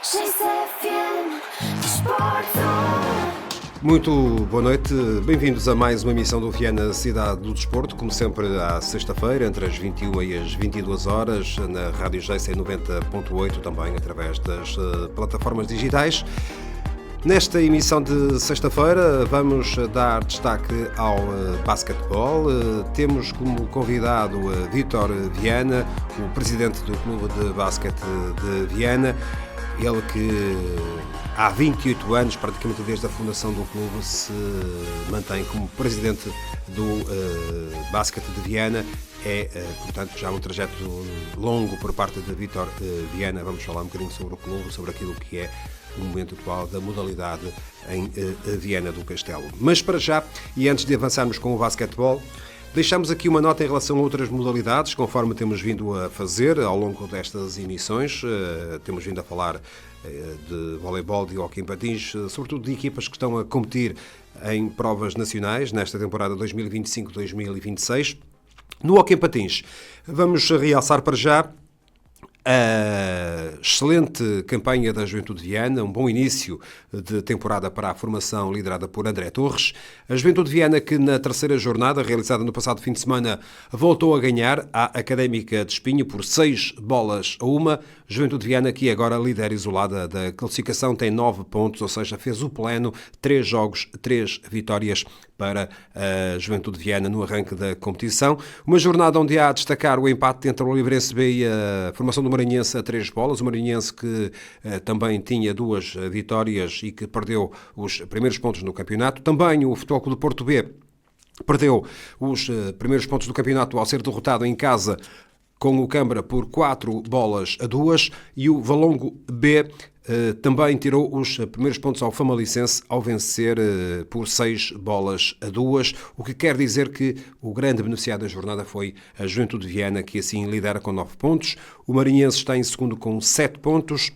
XFM Desporto. Muito boa noite, bem-vindos a mais uma emissão do Viana Cidade do Desporto, como sempre à sexta-feira, entre as 21 e as 22 horas, na Rádio JC 90.8, também através das plataformas digitais. Nesta emissão de sexta-feira vamos dar destaque ao basquetebol. Temos como convidado Vítor Viana, o presidente do Clube de Basquete de Viana, ele que há 28 anos, praticamente desde a fundação do clube, se mantém como presidente do basquete de Viana. Portanto, já um trajeto longo por parte de Vítor Viana. Vamos falar um bocadinho sobre o clube, sobre aquilo que é o momento atual da modalidade em Viana do Castelo. Mas para já, e antes de avançarmos com o basquetebol, deixamos aqui uma nota em relação a outras modalidades, conforme temos vindo a fazer ao longo destas emissões. Temos vindo a falar de voleibol, de hóquei em patins, sobretudo de equipas que estão a competir em provas nacionais nesta temporada 2025-2026. No hóquei em patins, vamos realçar para já a excelente campanha da Juventude de Viana, um bom início de temporada para a formação liderada por André Torres. A Juventude de Viana, que na terceira jornada, realizada no passado fim de semana, voltou a ganhar a Académica de Espinho por 6-1. Juventude de Viana, que agora líder isolada da classificação, tem 9 pontos, ou seja, fez o pleno, 3 jogos, 3 vitórias para a Juventude de Viana no arranque da competição. Uma jornada onde há a destacar o empate entre o Oliveirense B e a formação do Maranhense a 3 bolas. O Maranhense que também tinha 2 vitórias e que perdeu os primeiros pontos no campeonato. Também o Futebol Clube do Porto B perdeu os primeiros pontos do campeonato ao ser derrotado em casa com o Câmara por 4-2, e o Valongo B também tirou os primeiros pontos ao Famalicense ao vencer por 6-2, o que quer dizer que o grande beneficiado da jornada foi a Juventude de Viana, que assim lidera com 9 pontos. O Maranhense está em segundo com 7 pontos.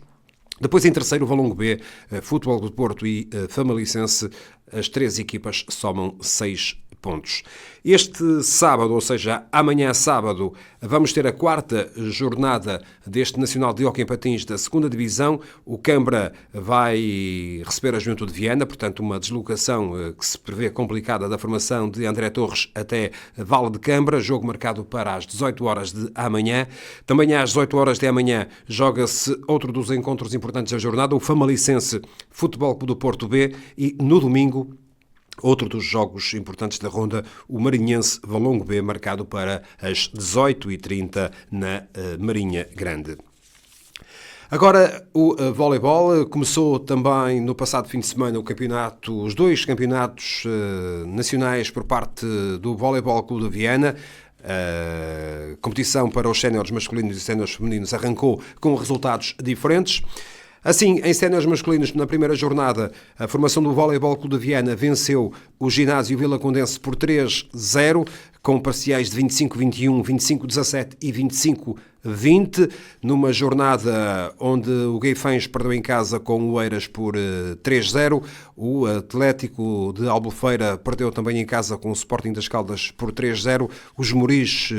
Depois, em terceiro, o Valongo B, Futebol do Porto e Famalicense. As 3 equipas somam 6 pontos. Este sábado, ou seja, amanhã sábado, vamos ter a 4ª jornada deste Nacional de Hóquei em Patins da 2ª Divisão. O Câmara vai receber a Juventude de Viana, portanto uma deslocação que se prevê complicada da formação de André Torres até Vale de Câmara, jogo marcado para as 18 horas de amanhã. Também às 18 horas de amanhã joga-se outro dos encontros importantes da jornada, o Famalicense Futebol Clube do Porto B, e no domingo outro dos jogos importantes da ronda, o Maranhense Valongo B, marcado para as 18h30 na Marinha Grande. Agora, o voleibol começou também no passado fim de semana os 2 campeonatos nacionais por parte do Voleibol Clube de Viana. A competição para os séniores masculinos e séniores femininos arrancou com resultados diferentes. Assim, em séniores masculinos, na primeira jornada, a formação do Voleibol Clube de Viana venceu o Ginásio Vila Condense por 3-0, com parciais de 25-21, 25-17 e 25-20, numa jornada onde o Guifães perdeu em casa com o Eiras por 3-0, o Atlético de Albufeira perdeu também em casa com o Sporting das Caldas por 3-0, o Esmoriz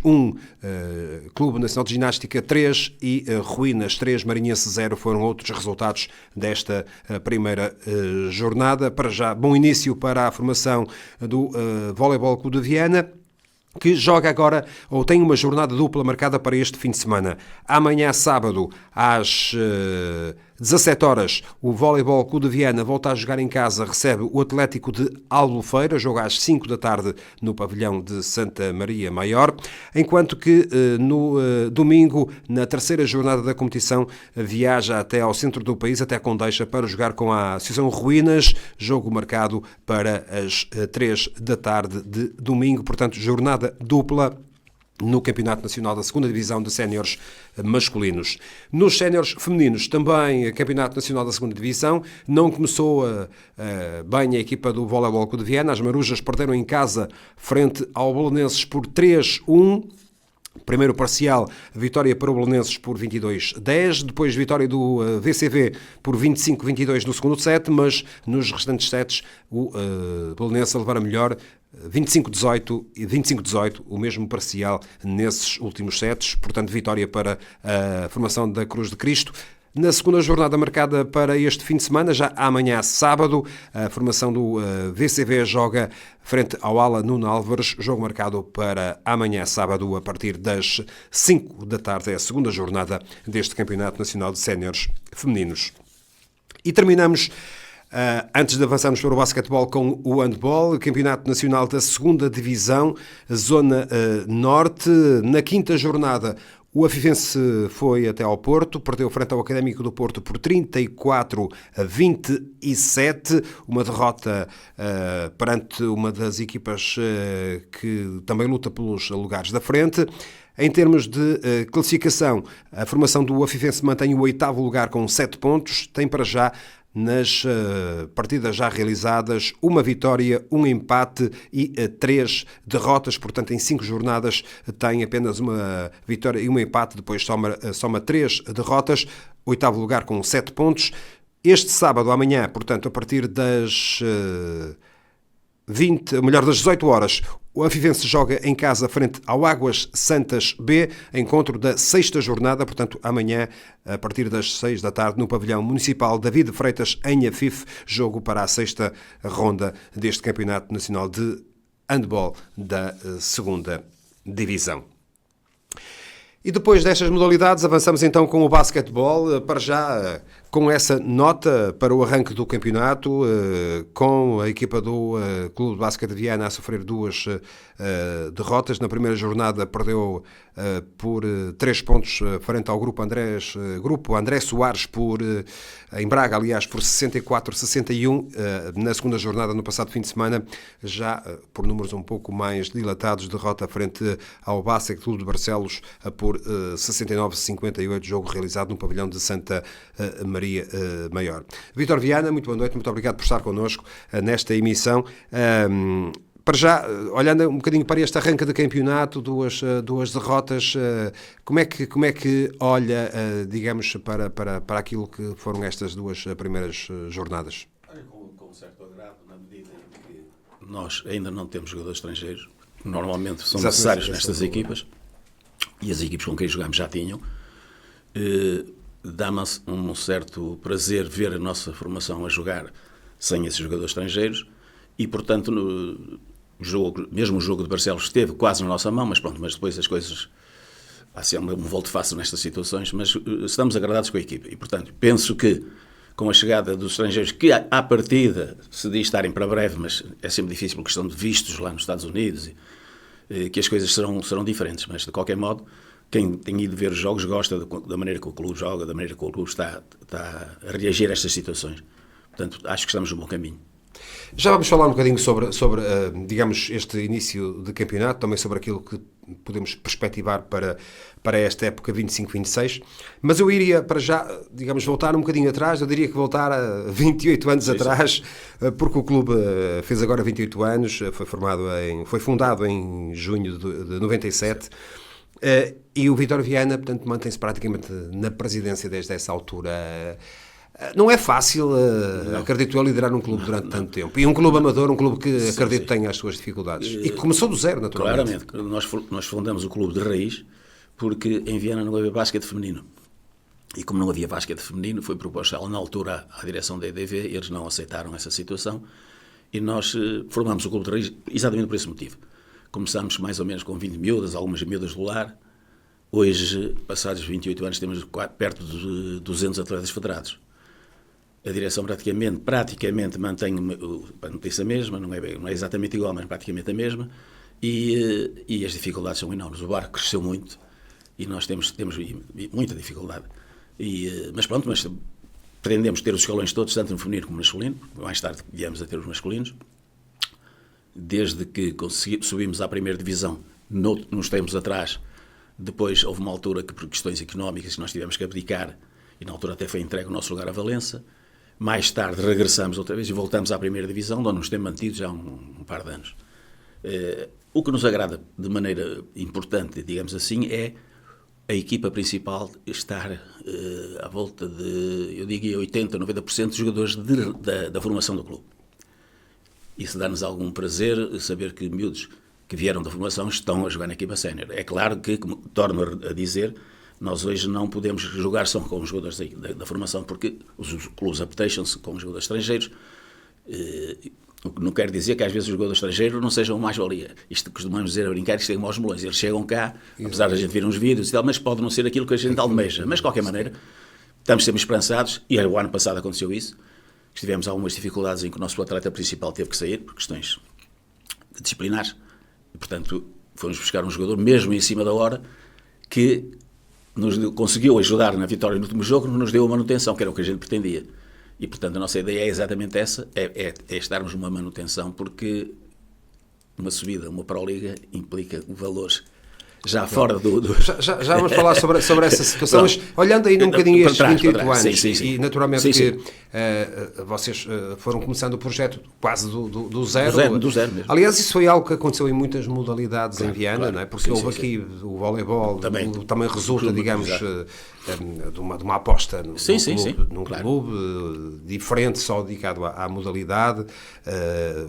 1, Clube Nacional de Ginástica 3 e Ruínas 3, Maranhense 0 foram outros resultados desta primeira jornada. Para já, bom início para a formação do Voleibol Clube de Viana, que joga agora, ou tem uma jornada dupla marcada para este fim de semana. Amanhã, sábado, às 17 horas, o Voleibol Clube de Viana volta a jogar em casa, recebe o Atlético de Albufeira, joga às 5 da tarde no pavilhão de Santa Maria Maior, enquanto que no domingo, na terceira jornada da competição, viaja até ao centro do país, até Condeixa, para jogar com a Associação Ruínas, jogo marcado para as 3 da tarde de domingo, portanto, jornada dupla no Campeonato Nacional da 2ª Divisão de Séniores masculinos. Nos séniores femininos, também Campeonato Nacional da 2ª Divisão. Não começou bem a equipa do Voleibol Clube de Viana. As Marujas perderam em casa frente ao Belenenses por 3-1. Primeiro parcial, vitória para o Belenenses por 22-10, depois vitória do VCV por 25-22 no segundo set, mas nos restantes sets o Belenenses a levar a melhor, 25-18 e 25-18, o mesmo parcial nesses últimos sets, portanto vitória para a formação da Cruz de Cristo. Na segunda jornada marcada para este fim de semana, já amanhã sábado, a formação do VCV joga frente ao Ala Nuno Álvares, jogo marcado para amanhã sábado a partir das 5 da tarde. É a segunda jornada deste Campeonato Nacional de Séniores Femininos. E terminamos, antes de avançarmos para o basquetebol, com o handball, Campeonato Nacional da 2ª Divisão, Zona Norte. Na quinta jornada, o Afifense foi até ao Porto, perdeu frente ao Académico do Porto por 34-27, uma derrota perante uma das equipas que também luta pelos lugares da frente. Em termos de classificação, a formação do Afifense mantém o 8º lugar com 7 pontos, tem para já, nas partidas já realizadas, uma vitória, um empate e 3 derrotas. Portanto, em 5 jornadas tem apenas uma vitória e um empate, depois soma 3 derrotas, 8º lugar com 7 pontos. Este sábado, amanhã, portanto, a partir das 18 horas, o Afifense joga em casa frente ao Águas Santas B, encontro da 6ª jornada, portanto, amanhã, a partir das 6 da tarde, no pavilhão municipal David Freitas, em Afife, jogo para a 6ª ronda deste Campeonato Nacional de Handball da 2ª Divisão. E depois destas modalidades, avançamos então com o basquetebol, para já com essa nota para o arranque do campeonato, com a equipa do Clube de Basquete de Viana a sofrer 2 derrotas. Na primeira jornada perdeu por 3 pontos frente ao grupo André Soares em Braga, aliás, por 64-61. Na segunda jornada, no passado fim de semana, já por números um pouco mais dilatados, derrota frente ao Basquete Clube de Barcelos por 69-58, jogo realizado no pavilhão de Santa Maria Maior. Vítor Viana, muito boa noite, muito obrigado por estar connosco nesta emissão. Para já, olhando um bocadinho para este arranque de campeonato, duas derrotas, como é que olha, digamos, para aquilo que foram estas 2 primeiras jornadas? Olha, com certo agrado, na medida em que nós ainda não temos jogadores estrangeiros, que normalmente são necessários nestas equipas, e as equipas com quem jogamos já tinham. Dá-me um certo prazer ver a nossa formação a jogar sem esses jogadores estrangeiros e, portanto, mesmo o jogo de Barcelos esteve quase na nossa mão, mas depois as coisas há um volte-face nestas situações, mas estamos agradados com a equipa e, portanto, penso que com a chegada dos estrangeiros, que à partida se diz estarem para breve, mas é sempre difícil por questão de vistos lá nos Estados Unidos, que as coisas serão diferentes, mas de qualquer modo, quem tem ido ver os jogos gosta da maneira que o clube joga, da maneira que o clube está a reagir a estas situações. Portanto, acho que estamos no bom caminho. Já vamos falar um bocadinho sobre digamos, este início de campeonato, também sobre aquilo que podemos perspectivar para esta época 25-26, mas eu iria para já, digamos, voltar um bocadinho atrás, eu diria que voltar a 28 anos atrás, porque o clube fez agora 28 anos, foi fundado em junho de 97, e o Vítor Viana, portanto, mantém-se praticamente na presidência desde essa altura. Não é fácil, acredito eu, liderar um clube durante tanto tempo. E um clube amador, um clube que acredito tenha as suas dificuldades. E que começou do zero, naturalmente. Claramente. Nós fundamos o clube de raiz porque em Viana não havia basquete feminino. E como não havia basquete feminino, foi proposto na altura à direção da EDV, eles não aceitaram essa situação e nós formamos o clube de raiz exatamente por esse motivo. Começámos mais ou menos com 20 miúdas, algumas miúdas do lar. Hoje, passados 28 anos, temos perto de 200 atletas federados. A direção praticamente mantém a notícia mesma, não é exatamente igual, mas praticamente a mesma, e as dificuldades são enormes. O barco cresceu muito e nós temos muita dificuldade. Mas pretendemos ter os escalões todos, tanto no feminino como no masculino, mais tarde viemos a ter os masculinos. Desde que subimos à primeira divisão, nos tempos atrás, depois houve uma altura que por questões económicas nós tivemos que abdicar, e na altura até foi entregue o nosso lugar a Valença. Mais tarde regressamos outra vez e voltamos à primeira divisão, onde nos temos mantido já há um par de anos. O que nos agrada de maneira importante, digamos assim, é a equipa principal estar à volta de, eu diria, 80%, 90% de jogadores da formação do clube. Isso dá-nos algum prazer saber que miúdos que vieram da formação estão a jogar na equipa sénior. É claro que, como torno a dizer, Nós hoje não podemos jogar só com os jogadores da formação, porque os clubes apeteixam-se com os jogadores estrangeiros. O que não quer dizer que às vezes os jogadores estrangeiros não sejam mais-valia. Isto costumamos dizer a brincar, isto é como aos melões. Eles chegam cá, apesar de a gente ver uns vídeos e tal, mas pode não ser aquilo que a gente almeja. Mas de qualquer maneira, estamos sempre esperançados, e o ano passado aconteceu isso. Tivemos algumas dificuldades em que o nosso atleta principal teve que sair, por questões disciplinares, e portanto fomos buscar um jogador, mesmo em cima da hora, que conseguiu ajudar na vitória no último jogo, nos deu a manutenção, que era o que a gente pretendia. E, portanto, a nossa ideia é exatamente essa, é estarmos numa manutenção, porque uma subida, uma Pro-Liga, implica valores já fora do... Já vamos falar sobre essa situação, mas olhando ainda um bocadinho estes 28 anos, sim. E naturalmente vocês foram começando o projeto quase do zero. Do zero mesmo. Aliás, isso foi algo que aconteceu em muitas modalidades em Viana, não é? Porque houve sim. aqui o voleibol, também resulta, clube, digamos, de uma aposta num clube diferente, só dedicado à modalidade,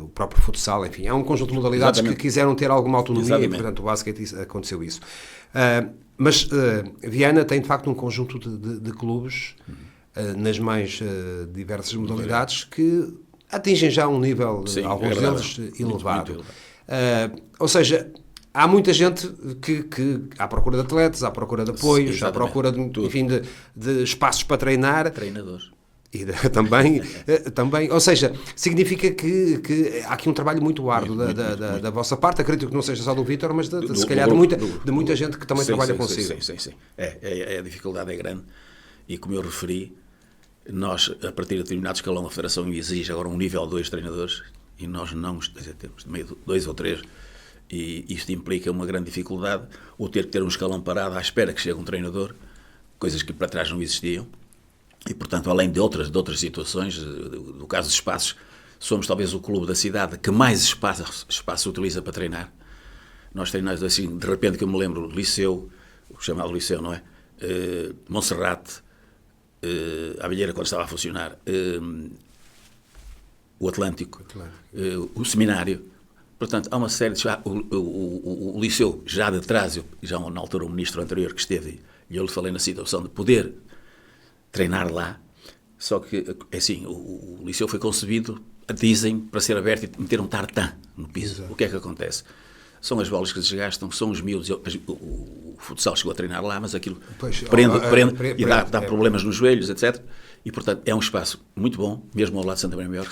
o próprio futsal, enfim, há um conjunto de modalidades que quiseram ter alguma autonomia e, portanto, o basquete aconteceu isso. Mas Viana tem, de facto, um conjunto de clubes nas mais diversas modalidades que atingem já um nível, alguns deles, elevado. Muito elevado. Ou seja, há muita gente que à procura de atletas, à procura de apoios, à procura de espaços para treinar. Treinadores. E também, ou seja, significa que há aqui um trabalho muito árduo da vossa parte. Acredito que não seja só do Vítor, mas se calhar de muita gente que também trabalha consigo. Sim. A dificuldade é grande, e como eu referi, nós, a partir de determinado escalão, a Federação exige agora um nível 2 de treinadores, e nós não temos de meio 2 ou 3, e isto implica uma grande dificuldade, ou ter que ter um escalão parado à espera que chegue um treinador, coisas que para trás não existiam. E, portanto, além de outras situações, do caso dos espaços, somos talvez o clube da cidade que mais espaço utiliza para treinar. Nós treinamos assim, de repente, que eu me lembro, Liceu, o chamado Liceu, não é? Monserrate, Abelheira, quando estava a funcionar, o Atlântico, o Seminário. Portanto, há uma série de... O Liceu, já de trás, já na altura o ministro anterior que esteve, e eu lhe falei na situação de poder treinar lá, só que, é assim, o Liceu foi concebido, dizem, para ser aberto e meter um tartan no piso. Exato. O que é que acontece? São as bolas que desgastam, são os miúdos, o futsal chegou a treinar lá, mas aquilo prende e dá problemas nos joelhos, etc. E, portanto, é um espaço muito bom, mesmo ao lado de Santa Maria Maior.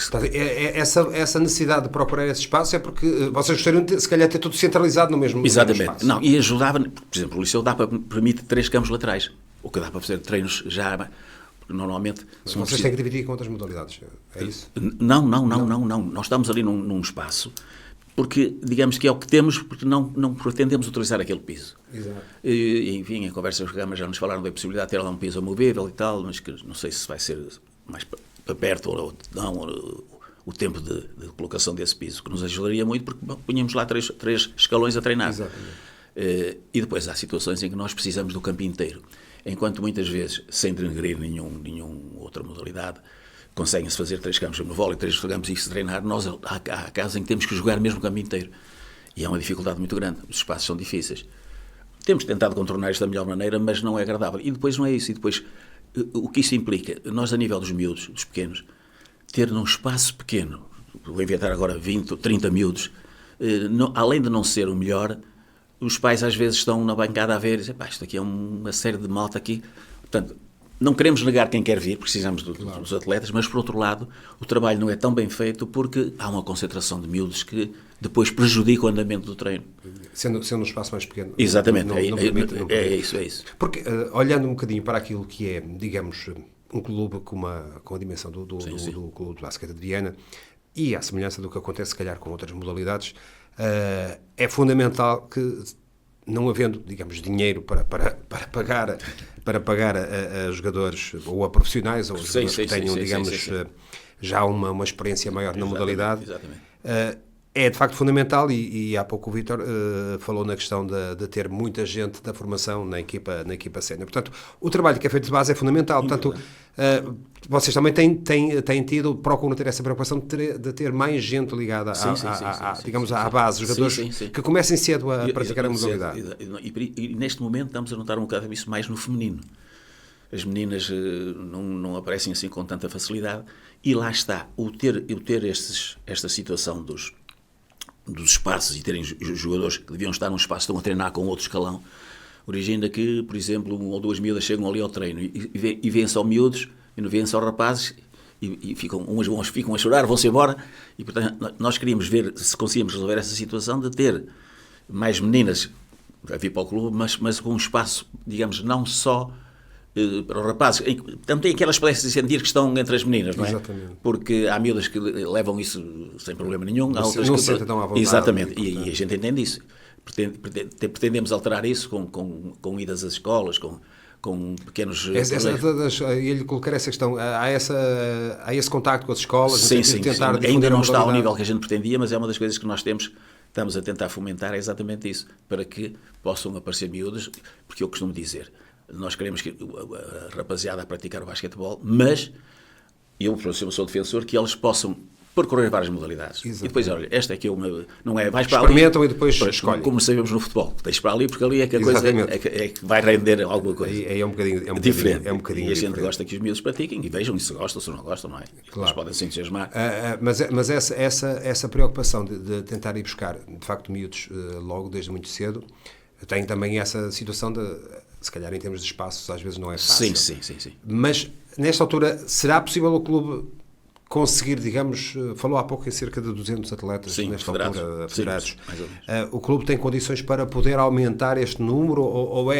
Essa necessidade de procurar esse espaço é porque vocês gostariam de, se calhar, ter tudo centralizado no mesmo espaço. Não, e ajudava, por exemplo, o Liceu permite 3 campos laterais, o que dá para fazer treinos já, porque normalmente... Vocês têm que dividir com outras modalidades, é isso? Não. Nós estamos ali num espaço, porque, digamos que é o que temos, porque não pretendemos utilizar aquele piso. Exato. Enfim, em conversas com mas já nos falaram da possibilidade de ter lá um piso amovível e tal, mas que não sei se vai ser mais para perto ou não, o tempo de colocação desse piso, que nos ajudaria muito, porque punhamos lá 3 escalões a treinar. Exatamente. E depois há situações em que nós precisamos do campo inteiro, enquanto muitas vezes, sem denegrir nenhuma outra modalidade, conseguem-se fazer 3 campos no vôlei, 3 campos e se treinar, nós há casos em que temos que jogar mesmo o campo inteiro. E é uma dificuldade muito grande, os espaços são difíceis. Temos tentado contornar isto da melhor maneira, mas não é agradável. E depois não é isso. E depois, o que isto implica? Nós, a nível dos miúdos, dos pequenos, ter num espaço pequeno, vou inventar agora 20 ou 30 miúdos, além de não ser o melhor, os pais às vezes estão na bancada a ver e dizem, isto aqui é uma série de malta aqui. Portanto, não queremos negar quem quer vir, precisamos dos atletas, mas, por outro lado, o trabalho não é tão bem feito porque há uma concentração de miúdos que depois prejudica o andamento do treino. Sendo um espaço mais pequeno. Exatamente, é isso. Porque, olhando um bocadinho para aquilo que é, digamos, um clube com a dimensão do Clube de Basquete de Viana, e à semelhança do que acontece, se calhar, com outras modalidades, é fundamental que, não havendo, digamos, dinheiro para pagar a jogadores ou a profissionais ou a jogadores que tenham, digamos, já uma experiência maior na modalidade, é de facto fundamental e há pouco o Vítor falou na questão de ter muita gente da formação na equipa sénior. Portanto, o trabalho que é feito de base é fundamental. Portanto, Vocês também têm tido, procuram ter essa preocupação de ter mais gente ligada à base, jogadores que comecem cedo a praticar a modalidade. E neste momento estamos a notar um bocado isso mais no feminino. As meninas não aparecem assim com tanta facilidade, e lá está, o ter esta situação dos espaços e terem jogadores que deviam estar num espaço, estão a treinar com outro escalão, origina que, por exemplo, 1 ou 2 miúdas chegam ali ao treino e vêem só miúdos, e não vêem só rapazes, e umas ficam a chorar, vão-se embora, e portanto nós queríamos ver se conseguíamos resolver essa situação de ter mais meninas a vir para o clube, mas com um espaço, digamos, não só para os rapazes, também tem aquelas espécies de sentir que estão entre as meninas, não é? Exatamente. Porque há miúdas que levam isso sem problema nenhum, há outras não que se sentem tão à vontade. Exatamente, e a gente entende isso. Pretendemos alterar isso com idas às escolas, com pequenos... Ia-lhe colocar essa questão. Há esse contacto com as escolas? Sim. Tentar Ainda não está ao nível que a gente pretendia, mas é uma das coisas que nós estamos a tentar fomentar, é exatamente isso, para que possam aparecer miúdas, porque eu costumo dizer, nós queremos que a rapaziada a praticar o basquetebol, mas eu sou defensor que eles possam percorrer várias modalidades. Exatamente. E depois, olha, esta é que não é, vais para ali... Experimentam e depois escolhem. Como sabemos no futebol, tens para ali porque ali é que a coisa é que vai render alguma coisa. É um bocadinho diferente. É um bocadinho e a gente diferente. Gosta que os miúdos pratiquem e vejam se gostam, se não gostam, não é? Claro. Eles podem se entusiasmar. Mas essa preocupação de tentar ir buscar, de facto, miúdos logo desde muito cedo, tem também essa situação de, se calhar em termos de espaços, às vezes não é fácil. Sim. Mas, nesta altura, será possível o clube conseguir, digamos, falou há pouco em cerca de 200 atletas nesta altura federados. Mais ou menos. O clube tem condições para poder aumentar este número ou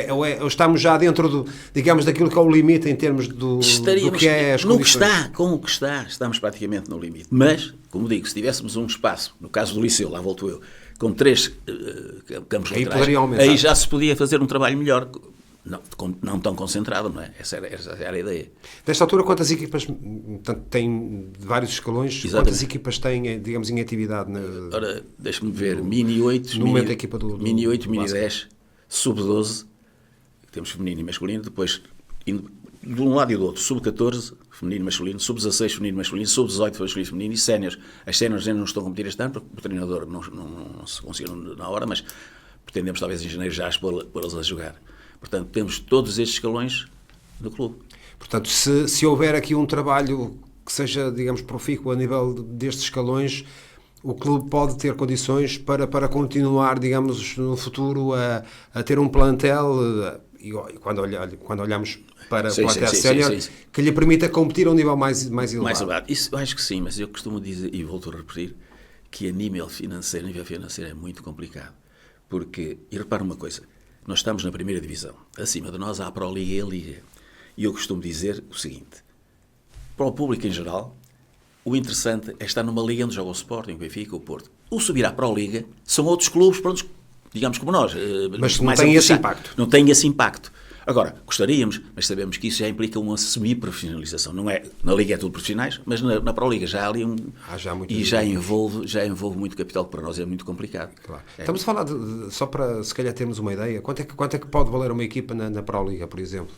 estamos já dentro digamos, daquilo que é o limite em termos do que é as condições? Com o que está, estamos praticamente no limite. Mas, como digo, se tivéssemos um espaço, no caso do Liceu, lá volto eu, com 3 campos laterais, aí já se podia fazer um trabalho melhor. Não tão concentrado, não é? Essa era a ideia. Nesta altura, quantas equipas têm de vários escalões? Exatamente. Quantas equipas têm, digamos, em atividade? Ora, deixa-me ver, Mini 8, Mini 8, Mini 10, Sub-12, temos feminino e masculino, depois, de um lado e do outro, Sub-14, feminino e masculino, Sub-16, feminino e masculino, Sub-18, masculino e feminino, e séniores. As séniores ainda não estão a competir este ano, porque o treinador não se conseguiu na hora, mas pretendemos talvez em janeiro já pô-las a jogar. Portanto, temos todos estes escalões do clube. Portanto, se houver aqui um trabalho que seja, digamos, profícuo a nível destes escalões, o clube pode ter condições para continuar, digamos, no futuro a ter um plantel, e quando olhamos para o plantel sénior, que lhe permita competir a um nível mais elevado. Mais elevado. Isso eu acho que sim, mas eu costumo dizer, e volto a repetir, que a nível financeiro é muito complicado. Porque, e repara uma coisa, nós estamos na primeira divisão. Acima de nós há a Pro-Liga e a Liga. E eu costumo dizer o seguinte, para o público em geral, o interessante é estar numa liga onde joga o Sporting, o Benfica, o Porto. O subir à Pro-Liga são outros clubes, pronto, digamos como nós. Mas não tem esse impacto. Não tem esse impacto. Agora, gostaríamos, mas sabemos que isso já implica uma semi-profissionalização. Não é, na Liga é tudo profissionais, mas na Pro-Liga já há ali já envolve muito capital, que para nós é muito complicado. Claro. Estamos a falar, só para se calhar termos uma ideia, quanto é que pode valer uma equipa na Pro-Liga, por exemplo?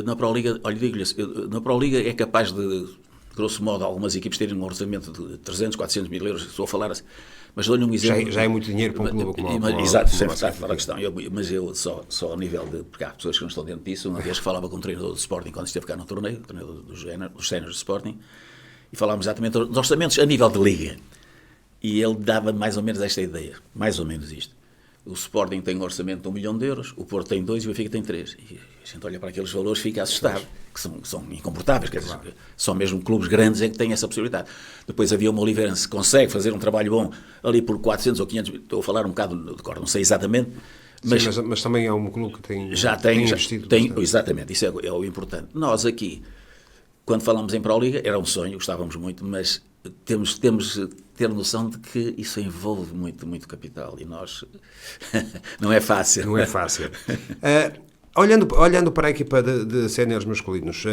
Na Pro-Liga, olha, digo-lhe, na Pro-Liga é capaz de, grosso modo, algumas equipes terem um orçamento de 300, 400 mil euros, estou a falar assim. Mas dou-lhe um exemplo. Já é muito dinheiro para um clube como exato, sempre está fora a questão. Mas eu só ao nível de... Porque há pessoas que não estão dentro disso. Uma vez que falava com o treinador do Sporting quando esteve cá no torneio, o treinador dos séniores do Sporting, e falámos exatamente dos orçamentos a nível de liga. E ele dava mais ou menos esta ideia. Mais ou menos isto. O Sporting tem um orçamento de 1 milhão de euros, o Porto tem 2 e o Benfica tem 3. E a gente olha para aqueles valores e fica assustado, que são incomportáveis. Quer dizer, só mesmo clubes grandes é que têm essa possibilidade. Depois havia uma Oliveirense que consegue fazer um trabalho bom ali por 400 ou 500, estou a falar um bocado de cor, não sei exatamente. Mas também é um clube que tem investido. Exatamente, isso é o importante. Nós aqui, quando falamos em Pro-Liga, era um sonho, gostávamos muito, mas temos de ter noção de que isso envolve muito, muito capital e nós não é fácil. Não é fácil. Olhando para a equipa de séniores masculinos,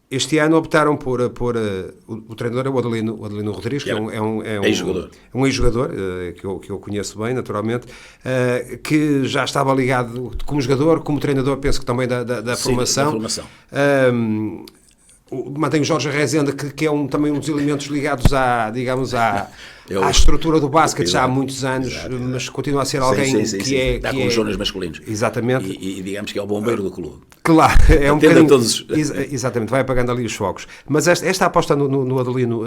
Este ano optaram por o treinador é o Adelino Rodrigues, que é um ex-jogador, ex-jogador que eu conheço bem, naturalmente, que já estava ligado como jogador, como treinador, penso que também da formação. Da formação. Mantém o Jorge Rezende, que é também um dos elementos ligados à estrutura do basquete já há muitos anos, mas continua a ser alguém que é... Está com os zonas masculinos. Exatamente. E digamos que é o bombeiro do clube. Claro, é um bocadinho... Exatamente, vai apagando ali os focos. Mas esta aposta no Adelino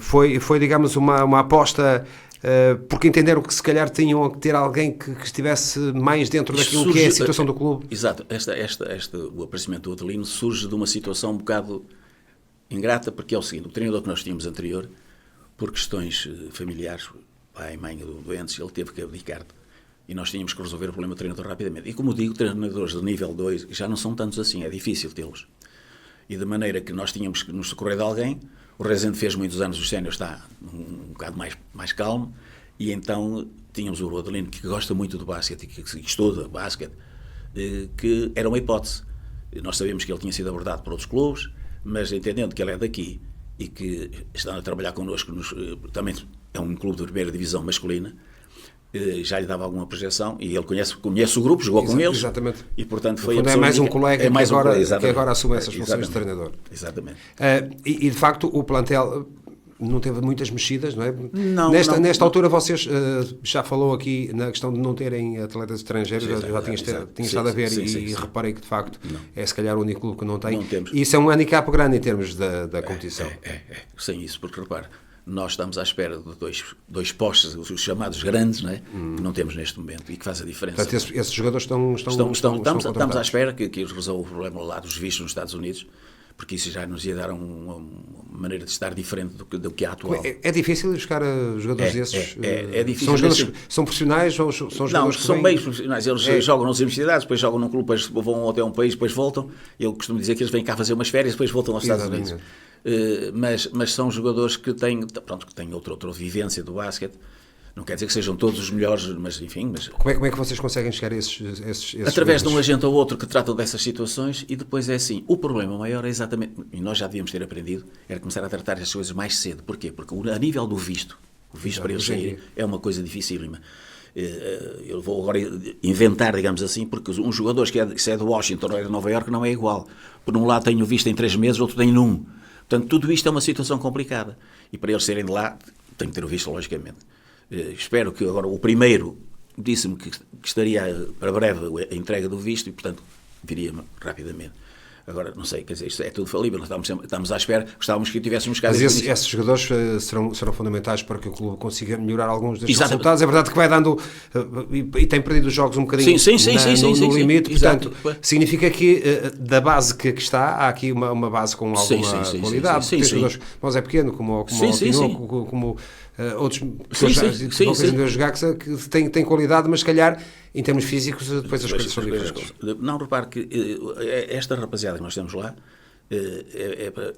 foi, digamos, uma aposta... porque entenderam que se calhar tinham que ter alguém que estivesse mais dentro daquilo que é a situação do clube. Exato. O aparecimento do Adelino surge de uma situação um bocado ingrata, porque é o seguinte: o treinador que nós tínhamos anterior, por questões familiares, pai e mãe doentes, ele teve que abdicar. E nós tínhamos que resolver o problema do treinador rapidamente. E como digo, treinadores de nível 2 já não são tantos assim, é difícil tê-los. E de maneira que nós tínhamos que nos socorrer de alguém. O Rezende fez muitos anos, o sénior está um bocado mais calmo, e então tínhamos o Adelino, que gosta muito do basquete e que estuda basquete, que era uma hipótese. Nós sabíamos que ele tinha sido abordado por outros clubes, mas entendendo que ele é daqui e que está a trabalhar connosco, também é um clube de primeira divisão masculina, já lhe dava alguma projeção, e ele conhece o grupo, jogou com eles. Exatamente. E portanto foi é mais um colega que agora assume essas funções exatamente, de treinador. Exatamente. E de facto o plantel não teve muitas mexidas, não é? Não, nesta altura vocês já falou aqui na questão de não terem atletas estrangeiros, já tinha estado a ver e reparei que de facto é se calhar o único clube que não tem. Não temos. E isso é um handicap grande em termos da competição. Sem isso, porque repara, nós estamos à espera de dois postes, os chamados grandes, não é? Que não temos neste momento e que faz a diferença. Portanto, esses jogadores estão estamos à espera que eles resolvam o problema lá dos vistos nos Estados Unidos, porque isso já nos ia dar uma maneira de estar diferente do que é atual. É difícil buscar jogadores desses? É difícil. São jogadores que são profissionais ou são jogadores não, que são bem profissionais. Eles jogam nas universidades, depois jogam num clube, depois vão até um país, depois voltam. Eu costumo dizer que eles vêm cá fazer umas férias, depois voltam aos Estados Unidos. Mas são jogadores que têm outra vivência do basquete. Não quer dizer que sejam todos os melhores, mas enfim... Como é que vocês conseguem chegar a esses através jogadores? de um agente ou outro que tratam dessas situações, e depois é assim, o problema maior é exatamente, e nós já devíamos ter aprendido, era começar a tratar estas coisas mais cedo. Porquê? Porque a nível do visto, o visto para eles saírem é uma coisa dificílima. Eu vou agora inventar, digamos assim, porque um jogador que é de Washington ou é de Nova Iorque não é igual. Por um lado tem o visto em 3 meses, outro tem num. Portanto, tudo isto é uma situação complicada. E para eles saírem de lá, tem que ter o visto, logicamente. Espero que agora o primeiro disse-me que estaria para breve a entrega do visto e, portanto, viria rapidamente. Agora, não sei, quer dizer, isto é tudo falível, nós estamos à espera, gostávamos que tivéssemos casos... Mas esses jogadores serão fundamentais para que o clube consiga melhorar alguns destes resultados. É verdade que vai dando e tem perdido os jogos um bocadinho no limite, portanto, significa que da base que está, há aqui uma base com alguma qualidade. Tem jogadores, mas é pequeno, como o Tinoco, como outros que vão fazendo jogar que têm qualidade, mas se calhar em termos físicos depois as coisas são diferentes. Não, repare que esta rapaziada que nós temos lá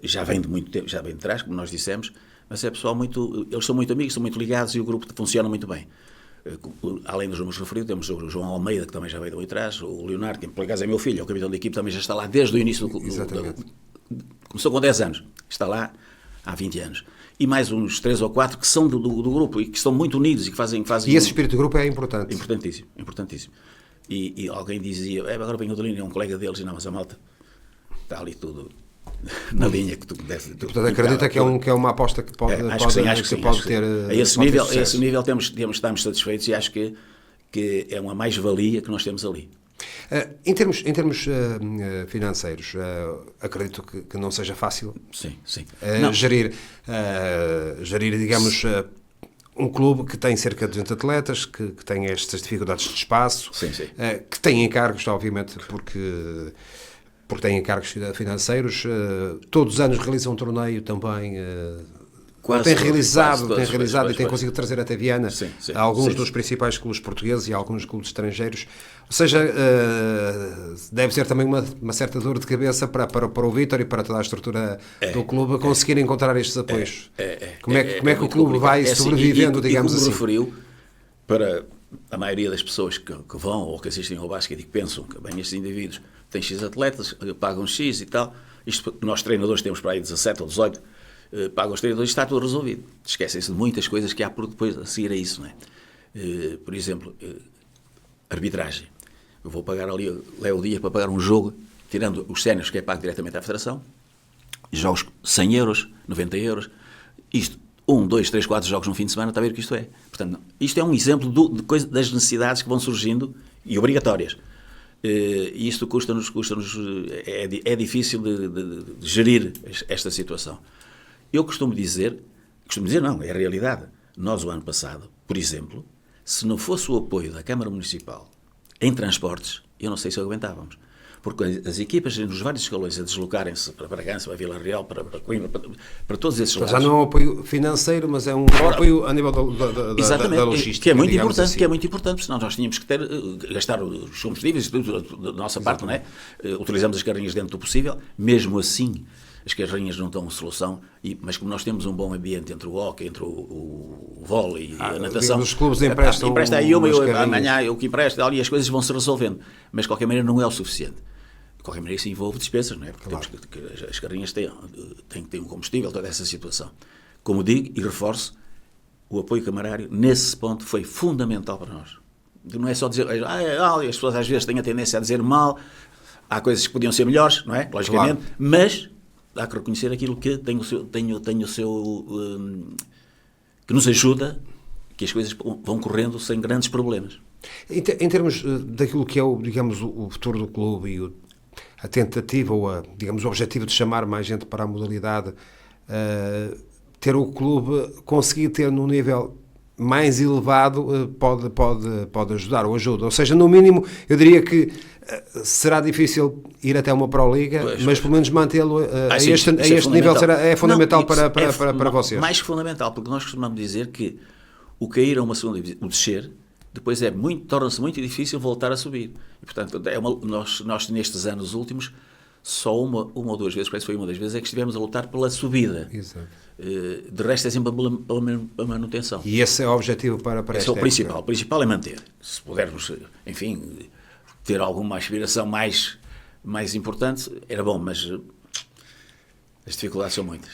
já vem de muito tempo, já vem de trás, como nós dissemos, mas é pessoal eles são muito amigos, são muito ligados e o grupo funciona muito bem. Além dos números referidos, temos o João Almeida, que também já veio de ali atrás, o Leonardo, que por acaso é meu filho, é o capitão da equipe, também já está lá desde o início do começou com 10 anos, está lá há 20 anos. E mais uns 3 ou 4 que são do grupo e que estão muito unidos e que fazem... E esse espírito de grupo é importante. Importantíssimo. E alguém dizia, agora vem o Adelino, é um colega deles, e não, mas a malta está ali tudo na linha que tu deve... Portanto, acredita que é uma aposta que pode ter... A esse nível estamos satisfeitos e acho que é uma mais-valia que nós temos ali. Em termos financeiros, acredito que não seja fácil gerir, digamos, um clube que tem cerca de 200 atletas, que tem estas dificuldades de espaço, que tem encargos, obviamente, porque têm encargos financeiros. Todos os anos realizam um torneio também... Tem realizado e tem conseguido trazer até Viana alguns dos principais clubes portugueses e alguns clubes estrangeiros. Ou seja, deve ser também uma certa dor de cabeça para o Vítor e para toda a estrutura do clube conseguir encontrar estes apoios. Como é que o clube vai sobrevivendo, digamos assim? Referiu para a maioria das pessoas que vão ou que assistem ao basquete e que pensam que bem, estes indivíduos têm X atletas, pagam X e tal, Isto, nós treinadores temos para aí 17 ou 18, pagam os treinadores e está tudo resolvido. Esquecem-se de muitas coisas que há por depois a seguir a isso, não é? Por exemplo, arbitragem. Eu vou pagar ali, levo o dia para pagar um jogo, tirando os séniores que é pago diretamente à Federação, jogos 100 euros, 90 euros, isto, 1, 2, 3, 4 jogos no fim de semana, está a ver o que isto é. Portanto, isto é um exemplo das necessidades que vão surgindo e obrigatórias. E isto custa-nos, é difícil de gerir esta situação. Eu costumo dizer não, é a realidade. Nós, o ano passado, por exemplo, se não fosse o apoio da Câmara Municipal em transportes, eu não sei se aguentávamos. Porque as equipas nos vários escalões a deslocarem-se para Bragança, para Vila Real, para Coimbra, para todos esses lados. Já não é um apoio financeiro, mas é um apoio a nível da logística. Que é muito importante, assim. Que é muito importante, senão nós tínhamos que gastar os combustíveis da nossa parte, não é? Utilizamos as carrinhas dentro do possível, mesmo assim as carrinhas não dão solução, mas como nós temos um bom ambiente entre o hóquei, entre o vôlei e a natação, os clubes emprestam empresta aí amanhã eu que empresto, e as coisas vão se resolvendo, mas de qualquer maneira não é o suficiente. De qualquer maneira isso envolve despesas, não é? Porque claro, temos que as carrinhas têm que ter um combustível, toda essa situação. Como digo e reforço, o apoio camarário nesse ponto foi fundamental para nós. Não é só dizer, as pessoas às vezes têm a tendência a dizer mal, há coisas que podiam ser melhores, não é? Logicamente, claro, mas há que reconhecer aquilo que tem o seu que nos ajuda, que as coisas vão correndo sem grandes problemas. Em termos daquilo que é o futuro do clube e a tentativa ou o objetivo de chamar mais gente para a modalidade, ter o clube conseguir ter num nível mais elevado pode ajudar ou ajuda. Ou seja, no mínimo, eu diria que será difícil ir até uma Pro-Liga, mas pelo menos mantê-lo a este nível é fundamental para vocês. Mais que fundamental, porque nós costumamos dizer que o cair a uma segunda divisão, o descer, depois torna-se muito difícil voltar a subir. E, portanto, nós nestes anos últimos, só uma ou duas vezes, parece que foi uma das vezes, é que estivemos a lutar pela subida. Exato. De resto é sempre pela manutenção. E esse é o objetivo para esta época? É o principal. O principal é manter. Se pudermos, enfim, ter alguma aspiração mais importante, era bom, mas as dificuldades são muitas.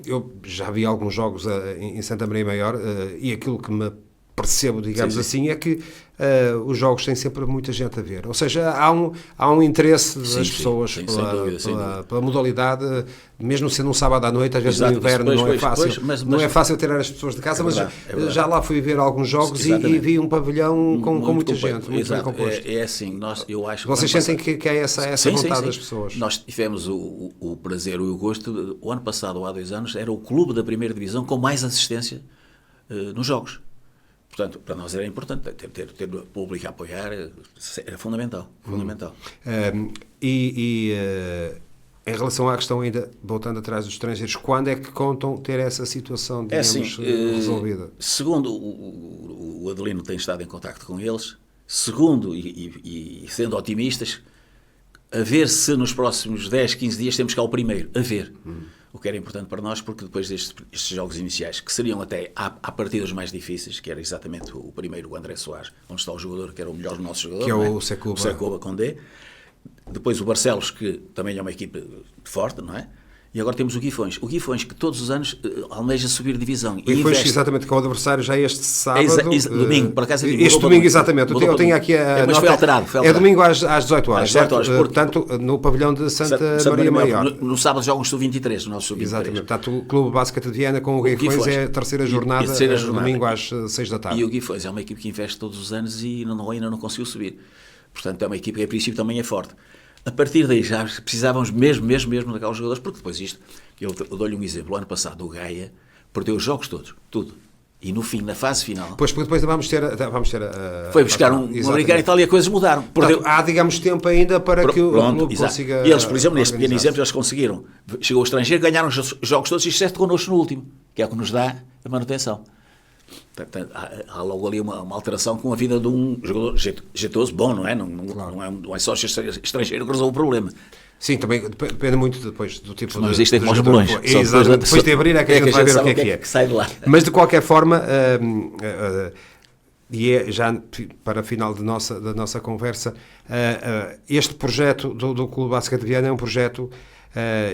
Eu já vi alguns jogos em Santa Maria Maior e aquilo que me percebo, digamos assim, é que os jogos têm sempre muita gente a ver. Ou seja, há um interesse das pessoas pela modalidade, mesmo sendo um sábado à noite, às vezes no inverno não é fácil. Não é fácil tirar as pessoas de casa, mas já lá fui ver alguns jogos e vi um pavilhão com muita gente, muito bem composto. É assim, eu acho... Vocês sentem que é essa vontade das pessoas? Nós tivemos o prazer e o gosto, o ano passado ou há 2 anos, era o clube da primeira divisão com mais assistência nos jogos. Portanto, para nós era importante ter o público a apoiar, era fundamental. Em relação à questão ainda, voltando atrás dos estrangeiros, quando é que contam ter essa situação, digamos, resolvida? Segundo, o Adelino tem estado em contacto com eles, segundo, e sendo otimistas, a ver se nos próximos 10, 15 dias temos cá o primeiro, a ver. O que era importante para nós, porque depois destes jogos iniciais, que seriam até à partida os mais difíceis, que era exatamente o primeiro, o André Soares, onde está o jogador que era o melhor do nosso jogador, que é o Secuba Condé. Depois o Barcelos, que também é uma equipe forte, não é? E agora temos o Guifões. O Guifões, que todos os anos almeja subir divisão. O Guifões, exatamente, que é o adversário já este sábado. Domingo, por acaso. Este domingo, exatamente. Eu tenho aqui a mas nota. foi alterado. É domingo às 18 horas. Às 18 horas. Portanto, no pavilhão de Santa Maria Maior. No sábado jogam os sub-23, o nosso sub-23. Exatamente. Portanto, o Clube Basquete de Viana com o Guifões é a terceira jornada, domingo às 6 da tarde. E o Guifões é uma equipe que investe todos os anos e ainda não conseguiu subir. Portanto, é uma equipe que, a princípio, também é forte. A partir daí já precisávamos mesmo daqueles jogadores, porque depois isto, eu dou-lhe um exemplo, o ano passado o Gaia perdeu os jogos todos, tudo, e no fim, na fase final... Pois, porque depois vamos ter foi buscar um americano e tal, e as coisas mudaram. Portanto, há, digamos, tempo ainda para que o clube consiga... E eles, por exemplo, neste pequeno exemplo, eles conseguiram, chegou o estrangeiro, ganharam os jogos todos, exceto connosco no último, que é o que nos dá a manutenção. Há logo ali uma alteração com a vida de um jogador jeitoso, bom, não é? Não é só estrangeiro que resolve o problema. Sim, também depende muito depois do tipo não existem como os bolões. Depois de abrir é que a gente vai ver o que é. Que sai de lá. Mas de qualquer forma, e é já para final da nossa conversa, este projeto do Clube Basquete de Viana é um projeto,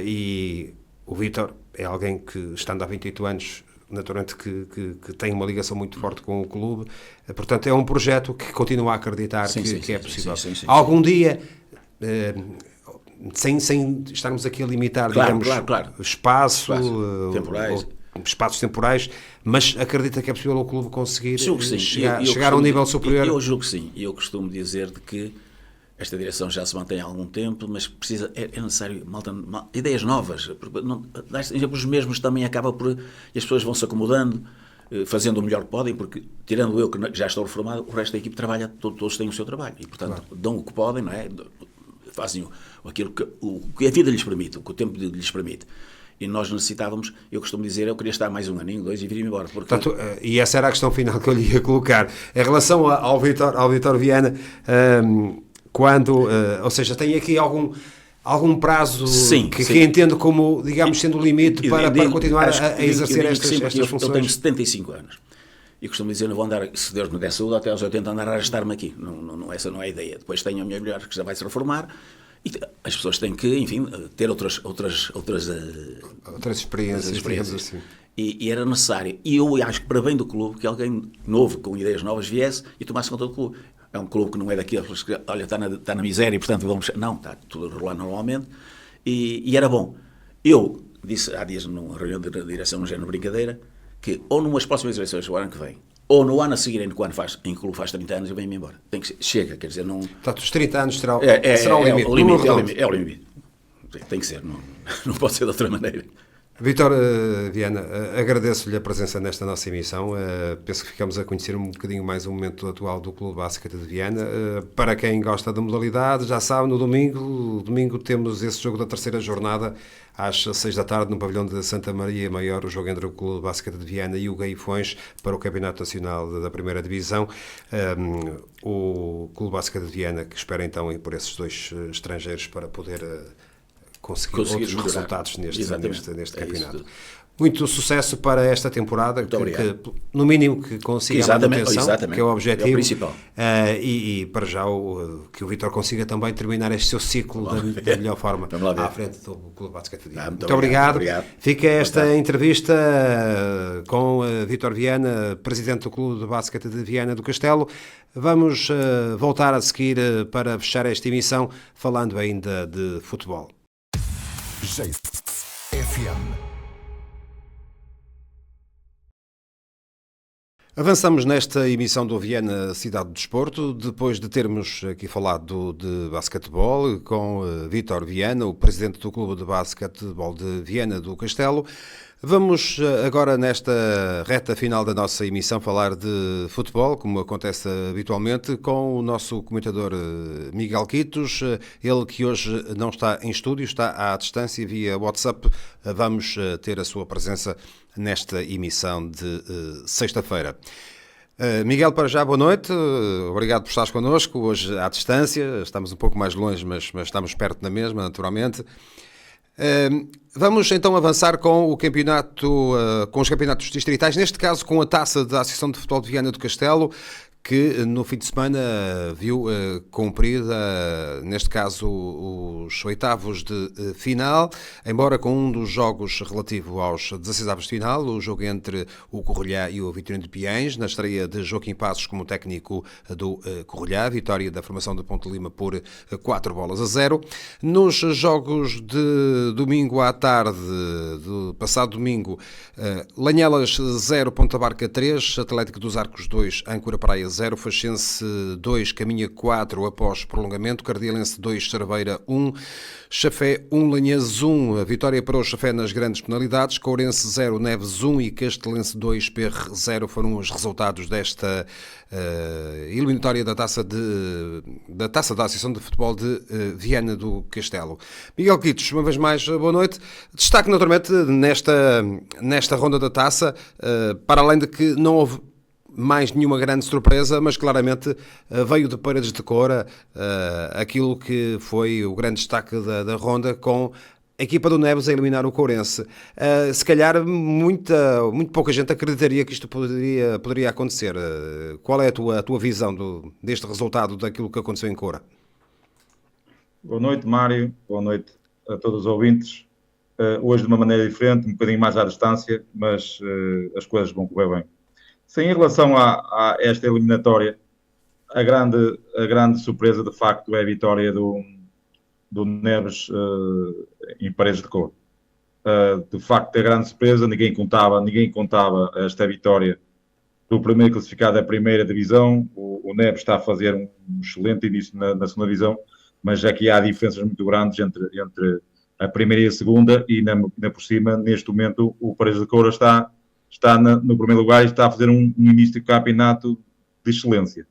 e o Vítor é alguém que, estando há 28 anos, naturalmente que tem uma ligação muito forte com o clube, portanto é um projeto que continua a acreditar que é possível. Sim. Algum dia, sem estarmos aqui a limitar, digamos, espaço, espaços temporais, mas acredita que é possível o clube conseguir chegar a um nível superior? Eu julgo que sim. Eu costumo dizer de que esta direção já se mantém há algum tempo, mas é necessário ideias novas. Porque os mesmos também acaba por... E as pessoas vão se acomodando, fazendo o melhor que podem, porque, tirando eu que já estou reformado, o resto da equipe trabalha, todos têm o seu trabalho. E, portanto, dão o que podem, não é? Fazem aquilo que a vida lhes permite, o que o tempo lhes permite. E nós necessitávamos, eu costumo dizer, eu queria estar mais um aninho, 2 e vir-me embora. Porque... Portanto, e essa era a questão final que eu lhe ia colocar. Em relação ao Vítor Viana, quando, ou seja, tem aqui algum prazo que entendo como, digamos, sendo o limite para continuar a exercer estas funções? Eu tenho 75 anos. E costumo dizer, não vou andar, se Deus me der saúde, até aos 80 andar a arrastar-me aqui. Essa não é a ideia. Depois tenho a minha mulher que já vai se reformar. E as pessoas têm que, enfim, ter outras experiências. Assim. E era necessário. E eu acho que, para bem do clube, que alguém novo, com ideias novas, viesse e tomasse conta do clube. É um clube que não é daqueles que, olha, está na miséria e, portanto, vamos... Não, está tudo a rolar normalmente. E era bom. Eu disse há dias, numa reunião de direção, no género de brincadeira, que ou numas próximas eleições, o ano que vem, ou no ano a seguir, em que o clube faz 30 anos, eu venho-me embora. Tem que ser, chega, quer dizer, não... Portanto, os 30 anos será o limite. É o limite. Tem que ser, não pode ser de outra maneira. Vítor Viana, agradeço-lhe a presença nesta nossa emissão. Penso que ficamos a conhecer um bocadinho mais o momento atual do Clube Basquete de Viana. Para quem gosta da modalidade, já sabe, no domingo temos esse jogo da terceira jornada, às 6 da tarde, no pavilhão de Santa Maria Maior, o jogo entre o Clube Basquete de Viana e o Gaifões para o Campeonato Nacional da Primeira Divisão. O Clube Basquete de Viana, que espera então ir por esses 2 estrangeiros para poder... conseguir outros resultados neste campeonato. Muito sucesso para esta temporada, que no mínimo que consiga a manutenção, que é o objetivo, é o principal. E para já que o Vítor consiga também terminar este seu ciclo da melhor forma à frente do Clube Basquete de Viana. Muito obrigado. Fica esta entrevista com Vítor Viana, presidente do Clube de Basquete de Viana do Castelo. Vamos voltar a seguir para fechar esta emissão falando ainda de futebol. FM. Avançamos nesta emissão do Viana Cidade do Desporto, depois de termos aqui falado de basquetebol com Vítor Viana, o presidente do Clube de Basquetebol de Viana do Castelo. Vamos agora, nesta reta final da nossa emissão, falar de futebol, como acontece habitualmente, com o nosso comentador Miguel Quitos, ele que hoje não está em estúdio, está à distância via WhatsApp. Vamos ter a sua presença nesta emissão de sexta-feira. Miguel, para já, boa noite, obrigado por estares connosco, hoje à distância, estamos um pouco mais longe, mas estamos perto na mesma, naturalmente. Vamos então avançar com o campeonato, com os campeonatos distritais, neste caso com a taça da Associação de Futebol de Viana do Castelo, que no fim de semana viu cumprida, neste caso, os oitavos de final, embora com um dos jogos relativo aos 16avos de final, o jogo entre o Corrolhá e o Vitorino de Piens, na estreia de Joaquim Passos como técnico do Corrolhá, vitória da formação de Ponte Lima por 4-0. Nos jogos de domingo à tarde, do passado domingo, Lanhelas 0, Ponta Barca 3, Atlético dos Arcos 2, Âncora Praia 0, Faxense 2, Caminha 4 após prolongamento, Cardielense 2, Cerveira 1, Chafé 1, Lanhas 1, a vitória para o Chafé nas grandes penalidades, Courense 0, Neves 1 e Castelense 2, PR 0 foram os resultados desta eliminatória da taça da Associação de Futebol de Viana do Castelo. Miguel Quitos, uma vez mais, boa noite. Destaque naturalmente nesta ronda da taça, para além de que não houve mais nenhuma grande surpresa, mas claramente veio de Paredes de Cora aquilo que foi o grande destaque da ronda, com a equipa do Neves a eliminar o Courense. Se calhar muito pouca gente acreditaria que isto poderia acontecer. Qual é a tua visão deste resultado, daquilo que aconteceu em Coura? Boa noite, Mário. Boa noite a todos os ouvintes. Hoje de uma maneira diferente, um bocadinho mais à distância, mas as coisas vão correr bem. Sim, em relação a esta eliminatória, a grande surpresa, de facto, é a vitória do Neves em Paredes de Coro. De facto, é a grande surpresa, ninguém contava esta vitória do primeiro classificado da primeira divisão. O Neves está a fazer um excelente início na segunda divisão, mas aqui há diferenças muito grandes entre a primeira e a segunda, e na por cima, neste momento, o Paredes de Coro está no primeiro lugar e está a fazer um início de campeonato de excelência.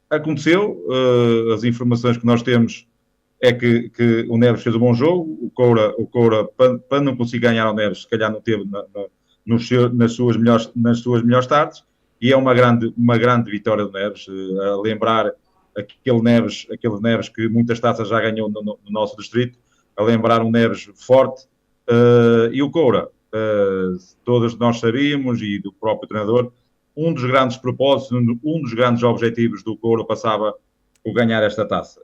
Aconteceu, as informações que nós temos é que o Neves fez um bom jogo. O Coura, para não conseguir ganhar o Neves, se calhar não teve nas suas melhores tardes, e é uma grande vitória do Neves, a lembrar aquele Neves que muitas taças já ganhou no nosso distrito, a lembrar um Neves forte, e o Coura, todos nós sabíamos, e do próprio treinador, um dos grandes propósitos, um dos grandes objetivos do Coura passava por ganhar esta taça.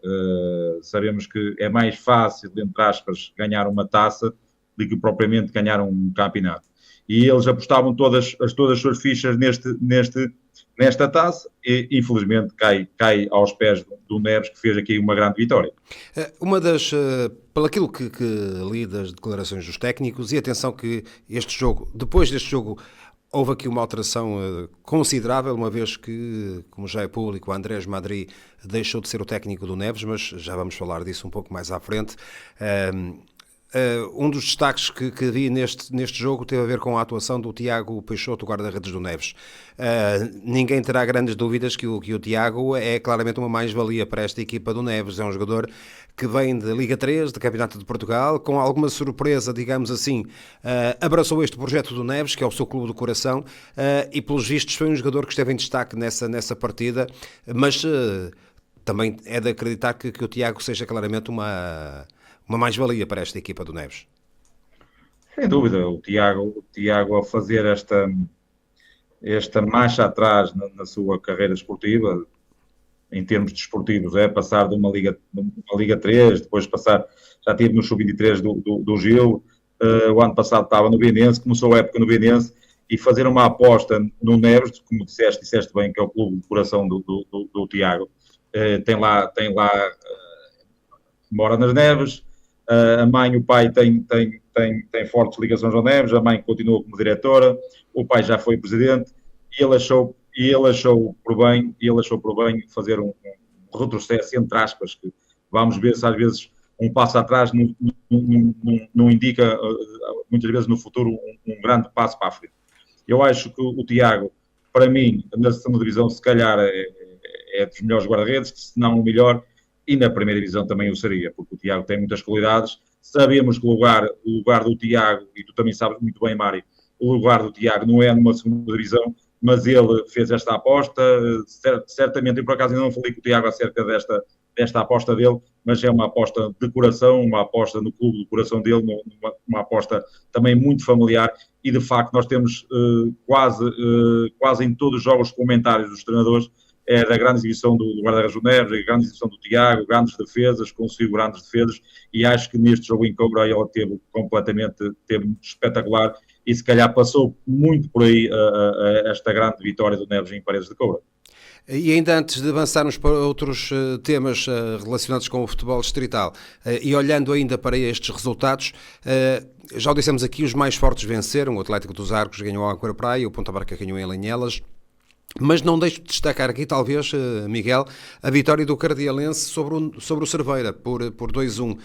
Sabemos que é mais fácil, entre aspas, ganhar uma taça do que propriamente ganhar um campeonato. E eles apostavam todas as suas fichas nesta taça, e infelizmente cai aos pés do Neves, que fez aqui uma grande vitória. Pelo aquilo que li das declarações dos técnicos, e atenção que depois deste jogo, houve aqui uma alteração considerável, uma vez que, como já é público, o Andrés Madrid deixou de ser o técnico do Neves, mas já vamos falar disso um pouco mais à frente. Um dos destaques que vi neste jogo teve a ver com a atuação do Tiago Peixoto, o guarda-redes do Neves. Ninguém terá grandes dúvidas que o Tiago é claramente uma mais-valia para esta equipa do Neves. É um jogador que vem de Liga 3, de Campeonato de Portugal, com alguma surpresa, digamos assim, abraçou este projeto do Neves, que é o seu clube do coração, e pelos vistos foi um jogador que esteve em destaque nessa partida, mas também é de acreditar que o Tiago seja claramente uma mais-valia para esta equipa do Neves. Sem dúvida, o Tiago a fazer esta marcha atrás na sua carreira esportiva, em termos desportivos, é passar de uma Liga 3, depois passar, já tive no Sub-23 do Gil, o ano passado estava no Belenenses, começou a época no Belenenses, e fazer uma aposta no Neves, como disseste bem, que é o clube de coração do Tiago. Tem lá mora nas Neves, a mãe e o pai têm fortes ligações ao Neves, a mãe continua como diretora, o pai já foi presidente, e ele achou por bem fazer um retrocesso, entre aspas, que vamos ver se às vezes um passo atrás não indica, muitas vezes no futuro, um grande passo para a frente. Eu acho que o Tiago, para mim, na segunda divisão, se calhar é dos melhores guarda-redes, se não o melhor, e na primeira divisão também o seria, porque o Tiago tem muitas qualidades. Sabemos que o lugar do Tiago, e tu também sabes muito bem, Mário, o lugar do Tiago não é numa segunda divisão, mas ele fez esta aposta, certamente, eu por acaso ainda não falei com o Tiago acerca desta aposta dele, mas é uma aposta de coração, uma aposta no clube do coração dele, uma aposta também muito familiar, e de facto nós temos quase em todos os jogos comentários dos treinadores, é da grande exibição do guarda-redes do Neves, a grande exibição do Tiago, grandes defesas, conseguiu grandes defesas, e acho que neste jogo em Coura ele teve espetacular, e se calhar passou muito por aí esta grande vitória do Neves em Paredes de Coura. E ainda antes de avançarmos para outros temas relacionados com o futebol distrital, e olhando ainda para estes resultados, já o dissemos aqui, os mais fortes venceram, o Atlético dos Arcos ganhou a Coura Praia, o Ponta Barca ganhou em Lanhelas, mas não deixo de destacar aqui, talvez, Miguel, a vitória do Cardialense sobre o Cerveira, por 2-1.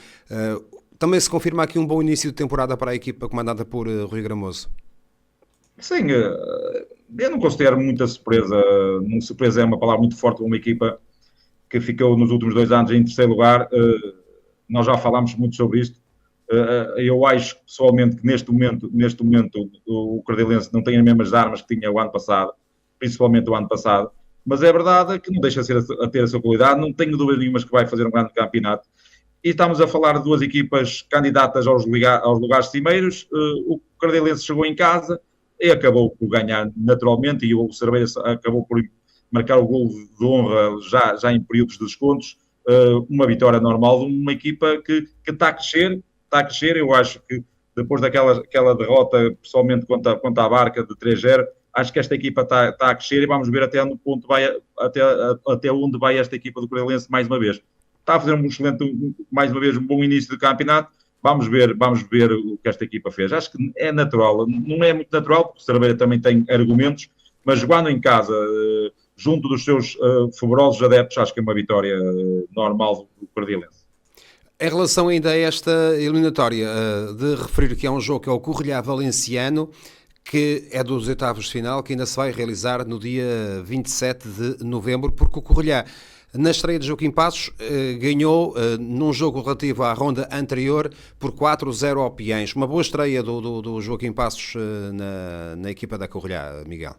Também se confirma aqui um bom início de temporada para a equipa comandada por Rui Gramoso. Sim, eu não considero muita surpresa. Surpresa é uma palavra muito forte para uma equipa que ficou nos últimos 2 anos em terceiro lugar. Nós já falámos muito sobre isto. Eu acho pessoalmente que neste momento o Cardialense não tem as mesmas armas que tinha o ano passado, principalmente o ano passado, mas é verdade que não deixa de ter a sua qualidade, não tenho dúvidas nenhumas que vai fazer um grande campeonato, e estamos a falar de duas equipas candidatas aos lugares cimeiros. O Cardelense chegou em casa e acabou por ganhar naturalmente, e o Cerveira acabou por marcar o gol de honra já em períodos de descontos. Uma vitória normal de uma equipa que está a crescer. Eu acho que depois daquela derrota, pessoalmente, contra a Barca de 3-0, acho que esta equipa está a crescer, e vamos ver até onde vai esta equipa do Cardelense mais uma vez. Está a fazer mais uma vez, um bom início de campeonato. Vamos ver o que esta equipa fez. Acho que é natural, não é muito natural, porque o Cerveira também tem argumentos, mas jogando em casa, junto dos seus fervorosos adeptos, acho que é uma vitória normal do Cardelense. Em relação ainda a esta eliminatória, de referir que há um jogo que é o Correia Valenciano, que é dos oitavos de final, que ainda se vai realizar no dia 27 de novembro, porque o Correia, na estreia de Joaquim Passos, ganhou num jogo relativo à ronda anterior por 4-0 ao Piens. Uma boa estreia do Joaquim Passos na equipa da Correia, Miguel.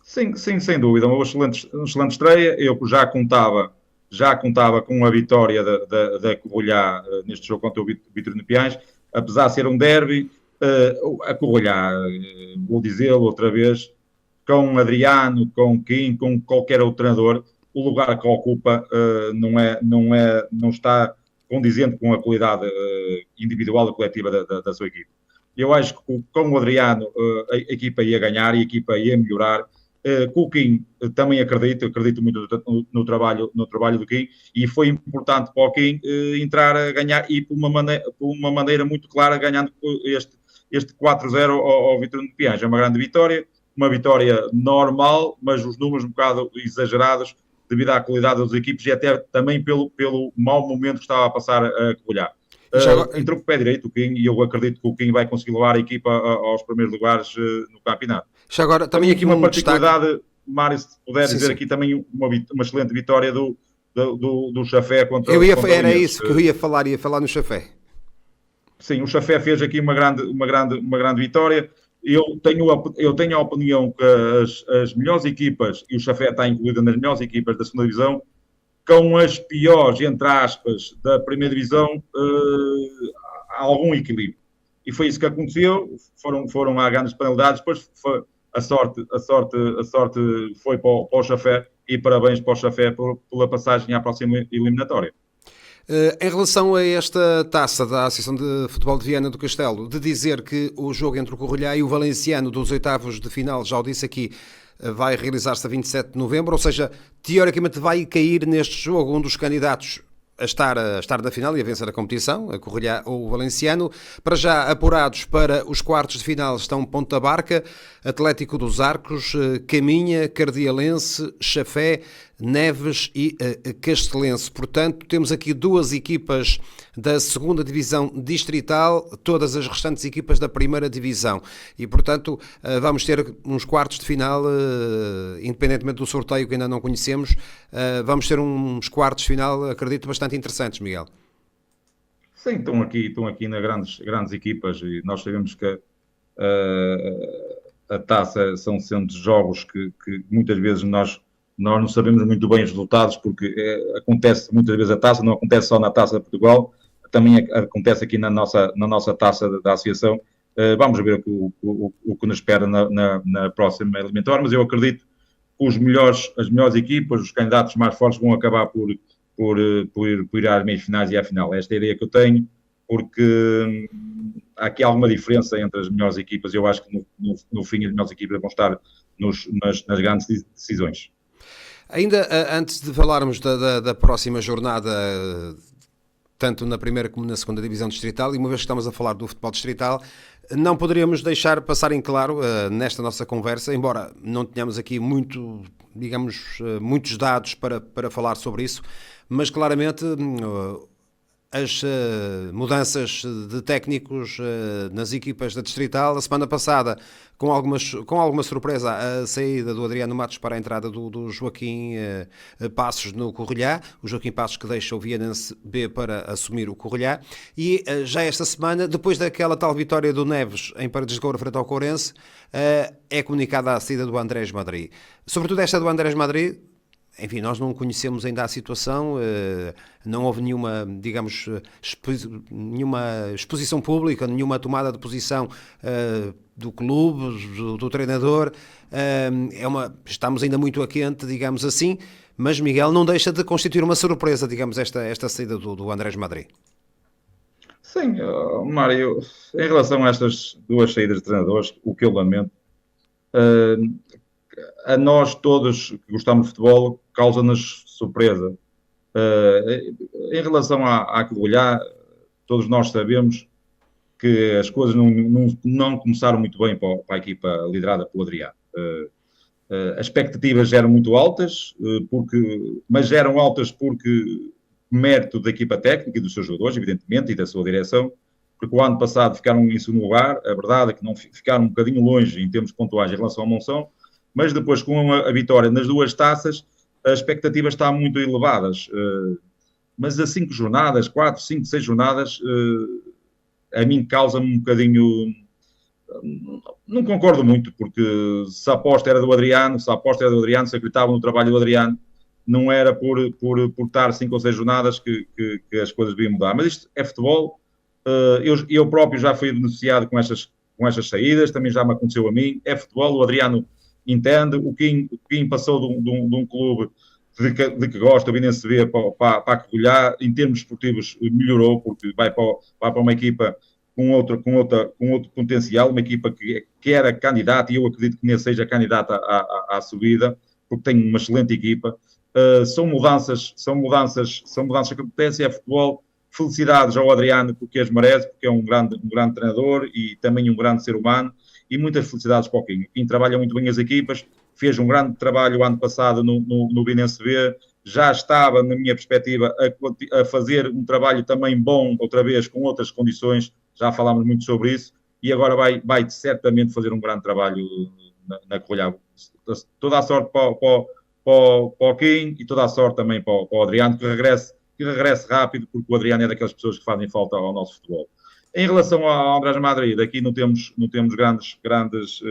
Sim, sem dúvida. Uma excelente estreia. Eu já contava com a vitória da Correia neste jogo contra o Vitorino Piens, apesar de ser um derby. A Correia, vou dizê-lo outra vez, com Adriano, com Kim, com qualquer outro treinador, o lugar que ocupa não está condizente com a qualidade individual e coletiva da sua equipe. Eu acho que com o Adriano a equipa ia ganhar e a equipa ia melhorar. Com o Kim também acredito muito no trabalho do Kim, e foi importante para o Kim entrar a ganhar, e por uma maneira muito clara, ganhando este 4-0 ao Vitorino de Piens. É uma grande vitória, uma vitória normal, mas os números um bocado exagerados devido à qualidade das equipes e até também pelo mau momento que estava a passar a Covilhã. Entrou com o pé direito o Kim, e eu acredito que o Kim vai conseguir levar a equipa aos primeiros lugares no campeonato. Já agora, também aqui uma particularidade, Mário, se puder dizer aqui também uma excelente vitória do Chafé contra o Era isso que eu ia falar no Chafé. Sim, o Chafé fez aqui uma grande vitória. Eu tenho a opinião que as melhores equipas, e o Chafé está incluído nas melhores equipas da segunda divisão, com as piores, entre aspas, da primeira divisão, há algum equilíbrio. E foi isso que aconteceu. Foram a grandes penalidades. Depois a sorte foi para o Chafé, e parabéns para o Chafé pela passagem à próxima eliminatória. Em relação a esta taça da Associação de Futebol de Viana do Castelo, de dizer que o jogo entre o Correia e o Valenciano dos oitavos de final, já o disse aqui, vai realizar-se a 27 de novembro, ou seja, teoricamente vai cair neste jogo um dos candidatos a estar na final e a vencer a competição, a Correia ou o Valenciano. Para já apurados para os quartos de final estão Ponta Barca, Atlético dos Arcos, Caminha, Cardialense, Chafé, Neves e Castelense. Portanto, temos aqui duas equipas da segunda divisão distrital, todas as restantes equipas da primeira divisão. E, portanto, vamos ter uns quartos de final, independentemente do sorteio que ainda não conhecemos, vamos ter uns quartos de final, acredito, bastante interessantes, Miguel. Sim, estão aqui nas grandes equipas, e nós sabemos que a taça são sendo jogos que muitas vezes nós não sabemos muito bem os resultados, porque acontece muitas vezes a taça, não acontece só na Taça de Portugal, também acontece aqui na nossa taça da Associação. Vamos ver o que nos espera na próxima eliminatória, mas eu acredito que as melhores equipas, os candidatos mais fortes, vão acabar por ir às meias finais e à final. Esta é a ideia que eu tenho, porque há aqui alguma diferença entre as melhores equipas. Eu acho que no fim as melhores equipas vão estar nas grandes decisões. Ainda antes de falarmos da próxima jornada, tanto na primeira como na segunda divisão distrital, e uma vez que estamos a falar do futebol distrital, não poderíamos deixar passar em claro nesta nossa conversa, embora não tenhamos aqui muitos dados para falar sobre isso, mas claramente as mudanças de técnicos nas equipas da distrital. A semana passada, com alguma surpresa, a saída do Adriano Matos para a entrada do Joaquim Passos no Correia, o Joaquim Passos que deixa o Vianense B para assumir o Correia, e já esta semana, depois daquela tal vitória do Neves em Paredes de Coura frente ao Courense, é comunicada a saída do Andrés Madrid. Sobretudo esta do Andrés Madrid enfim, nós não conhecemos ainda a situação, não houve nenhuma, digamos, nenhuma exposição pública, nenhuma tomada de posição do clube, do treinador. Estamos ainda muito a quente, digamos assim, mas Miguel, não deixa de constituir uma surpresa, digamos, esta saída do Andrés Madrid. Sim, Mário, em relação a estas duas saídas de treinadores, o que eu lamento, a nós todos que gostamos de futebol, causa-nos surpresa. Em relação à Covilhã, todos nós sabemos que as coisas não começaram muito bem para a equipa liderada pelo Adriano. As expectativas eram muito altas, mas eram altas porque mérito da equipa técnica e dos seus jogadores, evidentemente, e da sua direção, porque o ano passado ficaram em segundo lugar, a verdade é que não ficaram um bocadinho longe em termos pontuais em relação ao Monção, mas depois com a vitória nas duas taças, as expectativas estão muito elevadas. Mas a 5 jornadas, 4, 5, 6 jornadas, a mim causa-me um bocadinho... Não concordo muito, porque se a aposta era do Adriano, se acreditavam no trabalho do Adriano, não era por estar 5 ou 6 jornadas que as coisas deviam mudar. Mas isto é futebol. Eu próprio já fui beneficiado com estas saídas, também já me aconteceu a mim. É futebol, o Adriano entende. O Kim passou de um clube de que gosta, o Vinense B, para a Covilhã, em termos esportivos melhorou, porque vai para uma equipa com outro potencial, uma equipa que era candidata, e eu acredito que nem seja candidata à subida, porque tem uma excelente equipa. São mudanças que acontecem, é futebol. Felicidades ao Adriano, porque as merece, porque é um grande treinador e também um grande ser humano, e muitas felicidades para o Kim. O Kim trabalha muito bem as equipas, fez um grande trabalho o ano passado no Vinense B, já estava, na minha perspectiva, a fazer um trabalho também bom, outra vez, com outras condições, já falámos muito sobre isso, e agora vai certamente fazer um grande trabalho na Covilhã. Toda a sorte para o Kim e toda a sorte também para o Adriano, que regresse rápido, porque o Adriano é daquelas pessoas que fazem falta ao nosso futebol. Em relação ao Andrés Madrid, aqui não temos grandes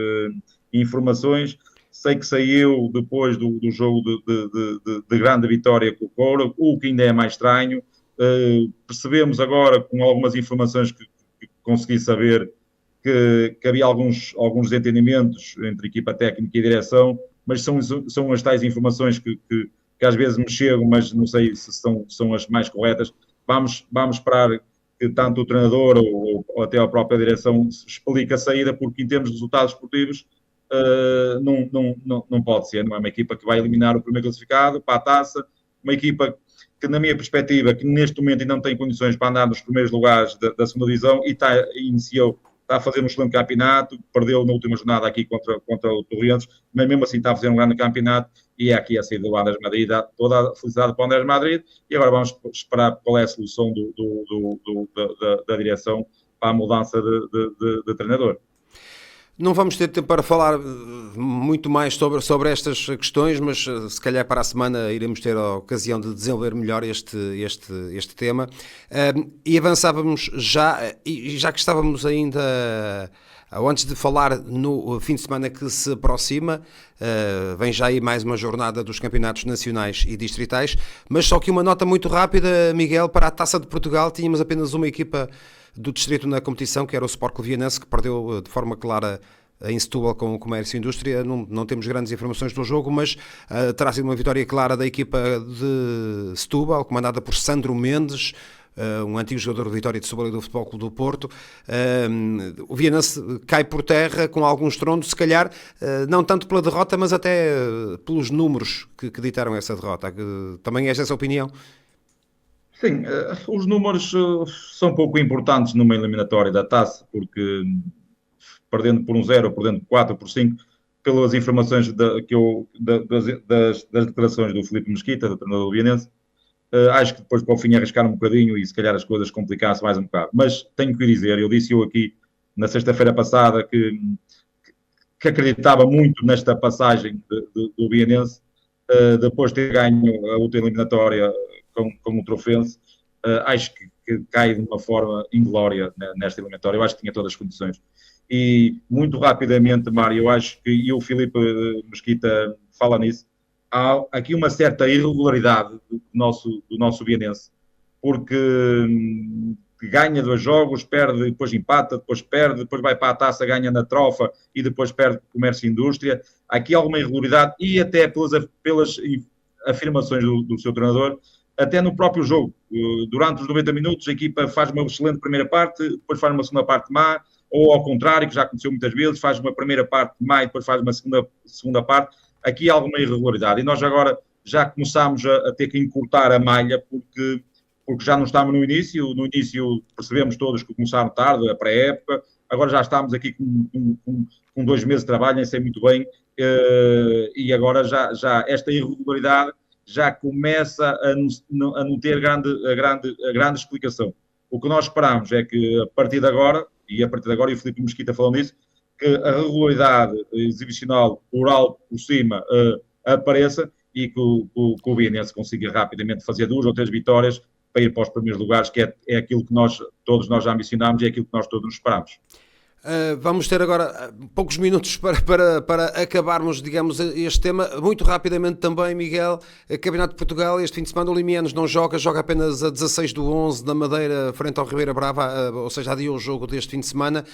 informações. Sei que saiu depois do jogo de grande vitória com o Coura, o que ainda é mais estranho. Percebemos agora, com algumas informações que consegui saber, que havia alguns desentendimentos entre equipa técnica e direção, mas são as tais informações que às vezes me chegam, mas não sei se são as mais corretas. Vamos esperar que tanto o treinador ou até a própria direção explique a saída, porque em termos de resultados esportivos não pode ser. Não é uma equipa que vai eliminar o primeiro classificado para a taça, uma equipa que, na minha perspectiva, que neste momento ainda não tem condições para andar nos primeiros lugares da segunda divisão e está a fazer um excelente campeonato, perdeu na última jornada aqui contra o Torrentes, mas mesmo assim está a fazer um grande campeonato, e é aqui a saída do Andrés Madrid, dá toda a felicidade para o Andrés Madrid, e agora vamos esperar qual é a solução da direção para a mudança de treinador. Não vamos ter tempo para falar muito mais sobre estas questões, mas se calhar para a semana iremos ter a ocasião de desenvolver melhor este tema. E avançávamos já que estávamos ainda, antes de falar no fim de semana que se aproxima, vem já aí mais uma jornada dos campeonatos nacionais e distritais, mas só que uma nota muito rápida, Miguel, para a Taça de Portugal tínhamos apenas uma equipa do distrito na competição, que era o Sport Clube Vianense, que perdeu de forma clara em Setúbal com o Comércio e Indústria. Não temos grandes informações do jogo, mas terá sido uma vitória clara da equipa de Setúbal, comandada por Sandro Mendes, um antigo jogador do Vitória de Setúbal e do Futebol Clube do Porto. O Vianense cai por terra com algum estrondo, se calhar não tanto pela derrota, mas até pelos números que ditaram essa derrota. Também és dessa opinião? Sim, os números são pouco importantes numa eliminatória da taça, porque perdendo por 1-0, perdendo por 4, por 5, pelas informações das declarações do Filipe Mesquita, do treinador do Vianense, acho que depois para o fim arriscaram um bocadinho e se calhar as coisas complicaram-se mais um bocado. Mas tenho que dizer, eu disse aqui na sexta-feira passada que acreditava muito nesta passagem do Vianense, depois de ter ganho a última eliminatória com o Trofense, acho que cai de uma forma inglória nesta eliminatória. Eu acho que tinha todas as condições. E muito rapidamente, Mário, eu acho que, e o Filipe Mesquita fala nisso, há aqui uma certa irregularidade do nosso Vianense, porque ganha 2 jogos, perde, depois empata, depois perde, depois vai para a taça, ganha na trofa e depois perde comércio e indústria. Há aqui alguma irregularidade e até pelas afirmações do seu treinador, até no próprio jogo. Durante os 90 minutos a equipa faz uma excelente primeira parte, depois faz uma segunda parte má, ou ao contrário, que já aconteceu muitas vezes, faz uma primeira parte má e depois faz uma segunda parte. Aqui há alguma irregularidade e nós agora já começámos a ter que encurtar a malha porque já não estamos no início percebemos todos que começaram tarde, a pré-época, agora já estamos aqui com 2 meses de trabalho, nem sei muito bem, e agora já esta irregularidade já começa a não ter grande explicação. O que nós esperamos é que a partir de agora, e o Filipe Mesquita falou nisso, que a regularidade exibicional por alto, por cima, apareça e que o Belenenses consiga rapidamente fazer 2 ou 3 vitórias para ir para os primeiros lugares, que é aquilo que todos nós já ambicionámos e é aquilo que nós todos esperamos. Vamos ter agora poucos minutos para acabarmos, digamos, este tema. Muito rapidamente também, Miguel, Campeonato de Portugal, este fim de semana o Limianos não joga apenas a 16/11 na Madeira, frente ao Ribeira Brava, ou seja, adiou o jogo deste fim de semana.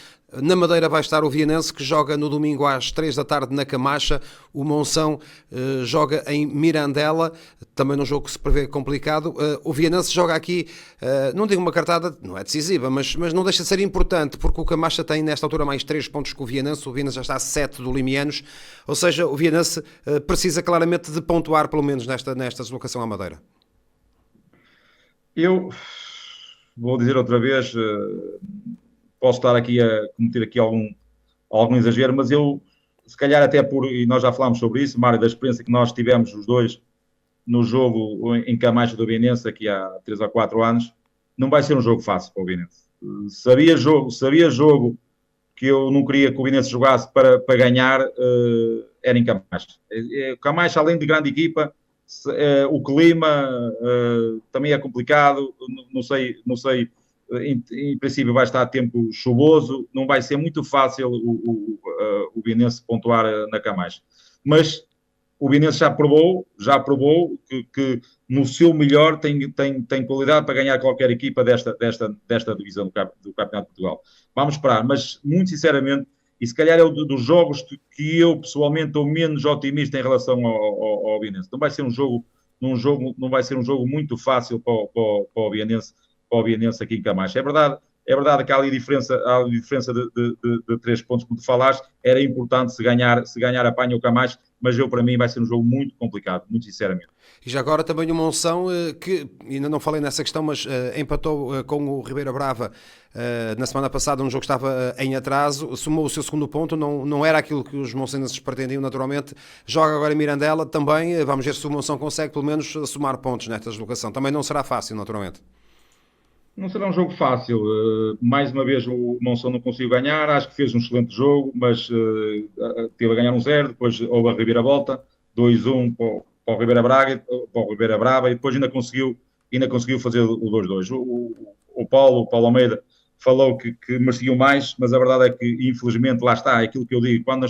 Na Madeira vai estar o Vianense, que joga no domingo às 3 da tarde na Camacha. O Monção joga em Mirandela, também num jogo que se prevê complicado. O Vianense joga aqui, não digo uma cartada, não é decisiva, mas não deixa de ser importante, porque o Camacha tem nesta altura mais 3 pontos que o Vianense já está a 7 do Limianos, ou seja, o Vianense precisa claramente de pontuar pelo menos nesta deslocação à Madeira. Eu vou dizer outra vez, posso estar aqui a cometer aqui algum exagero, mas eu, se calhar até e nós já falámos sobre isso, Mário, da experiência que nós tivemos os dois no jogo em Camacha do Vianense, aqui há 3 ou 4 anos, não vai ser um jogo fácil para o Vianense. Sabia jogo que eu não queria que o Vianense jogasse para ganhar, era em Camacha. O Camacha, além de grande equipa, o clima também é complicado, não sei, em princípio vai estar tempo chuvoso, não vai ser muito fácil o Vianense pontuar na Camacha. Mas o Vianense já provou que no seu melhor tem qualidade para ganhar qualquer equipa desta divisão do Campeonato de Portugal. Vamos esperar, mas muito sinceramente, e se calhar é dos jogos que eu pessoalmente estou menos otimista em relação ao Vianense. Não vai ser um jogo muito fácil para o Vianense aqui em Camacha. É verdade que há ali diferença de 3 pontos, como tu falaste, era importante se ganhar apanha o Camacha, mas para mim vai ser um jogo muito complicado, muito sinceramente. E já agora também o Monção, que ainda não falei nessa questão, mas empatou com o Ribeira Brava na semana passada, um jogo que estava em atraso, somou o seu segundo ponto, não era aquilo que os moncenses pretendiam naturalmente, joga agora em Mirandela também, vamos ver se o Monção consegue pelo menos somar pontos nesta deslocação, também não será fácil naturalmente. Não será um jogo fácil. Mais uma vez o Monção não conseguiu ganhar. Acho que fez um excelente jogo, mas teve a ganhar 1-0. Depois houve a reviravolta, 2-1 para o Ribeira Brava e depois ainda conseguiu fazer o 2-2. O Paulo Almeida falou que mereciam mais, mas a verdade é que infelizmente lá está, é aquilo que eu digo, quando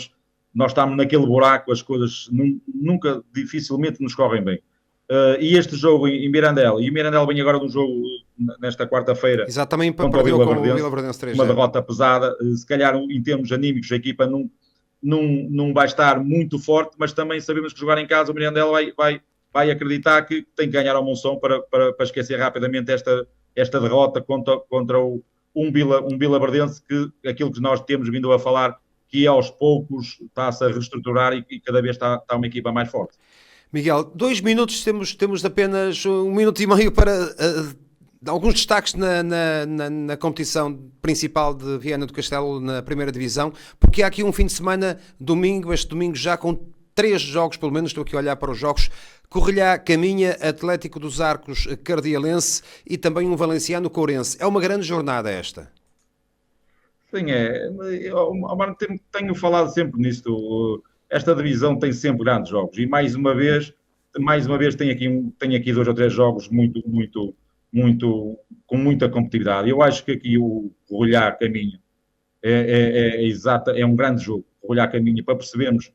nós estamos naquele buraco as coisas dificilmente nos correm bem. E este jogo em Mirandela, e o Mirandela vem agora de um jogo nesta quarta-feira. Exatamente, perdeu com o Vila Verdense 3-0. Uma derrota pesada, se calhar em termos anímicos a equipa não vai estar muito forte, mas também sabemos que jogar em casa o Mirandela vai acreditar que tem que ganhar ao Monção para esquecer rapidamente esta derrota contra um Vila Verdense, que aquilo que nós temos vindo a falar, que aos poucos está-se a reestruturar e cada vez está uma equipa mais forte. Miguel, 2 minutos, temos apenas 1 minuto e meio para alguns destaques na competição principal de Viana do Castelo na primeira divisão, porque há aqui um fim de semana, este domingo já com 3 jogos, pelo menos estou aqui a olhar para os jogos: Correlhá, Caminha, Atlético dos Arcos, Cardialense e também um valenciano, Courense. É uma grande jornada esta. Sim, tenho falado sempre nisto. Esta divisão tem sempre grandes jogos e mais uma vez tem aqui 2 ou 3 jogos com muita competitividade. Eu acho que aqui o Correlhá Caminha é um grande jogo. O Correlhá Caminha, para percebermos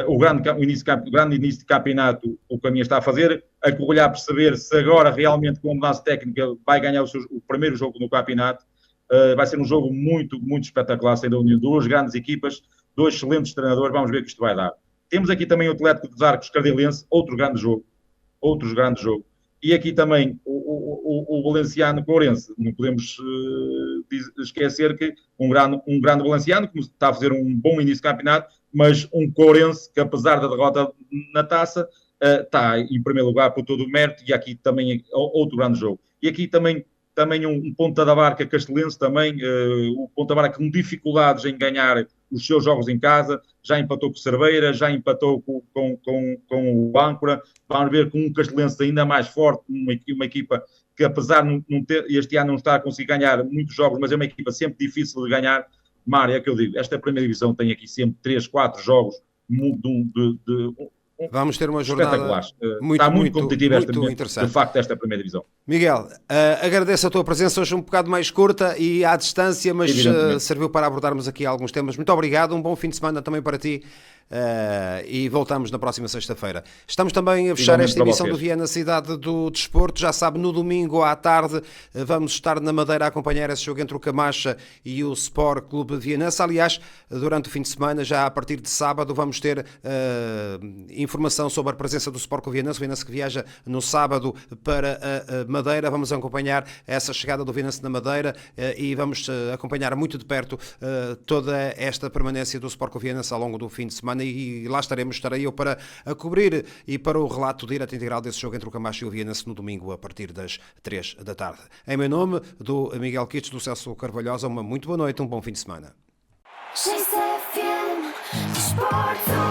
o grande início de campeonato, o Caminha está a fazer, a corrolhar a perceber se agora realmente com a mudança técnica vai ganhar o primeiro jogo no campeonato. Vai ser um jogo muito, muito espetacular, sem dúvida, duas grandes equipas, dois excelentes treinadores, vamos ver o que isto vai dar. Temos aqui também o Atlético dos Arcos Cardilense, outro grande jogo. E aqui também o Valenciano com o Ourense. Não podemos esquecer que um grande Valenciano, que está a fazer um bom início de campeonato, mas um Ourense que, apesar da derrota na taça, está em primeiro lugar por todo o mérito, e aqui também outro grande jogo. E aqui também um Ponta da Barca Castelense, também o Ponta da Barca com dificuldades em ganhar os seus jogos em casa, já empatou com o Cerveira, já empatou com o Âncora. Vamos ver com um Castelense ainda mais forte, uma equipa que, apesar de não ter, este ano não está a conseguir ganhar muitos jogos, mas é uma equipa sempre difícil de ganhar. Mário, é que eu digo, esta primeira divisão tem aqui sempre 3, 4 jogos Vamos ter uma jornada está muito competitiva interessante. De facto, esta primeira divisão. Miguel, agradeço a tua presença hoje um bocado mais curta e à distância, mas serviu para abordarmos aqui alguns temas. Muito obrigado, um bom fim de semana também para ti. E voltamos na próxima sexta-feira. Estamos também a fechar esta edição do Viana Cidade do Desporto. Já sabe, no domingo à tarde vamos estar na Madeira a acompanhar esse jogo entre o Camacha e o Sport Clube Vianense. Aliás, durante o fim de semana, já a partir de sábado, vamos ter informação sobre a presença do Sport Clube Vianense. O Vianense que viaja no sábado para a Madeira. Vamos acompanhar essa chegada do Vianense na Madeira e vamos acompanhar muito de perto toda esta permanência do Sport Clube Vianense ao longo do fim de semana. E lá estarei eu para a cobrir e para o relato direto e integral desse jogo entre o Camacho e o Vianense no domingo a partir das 3 da tarde. Em meu nome, do Miguel Quites, do Celso Carvalhosa, uma muito boa noite, um bom fim de semana. GCFM, Desporto.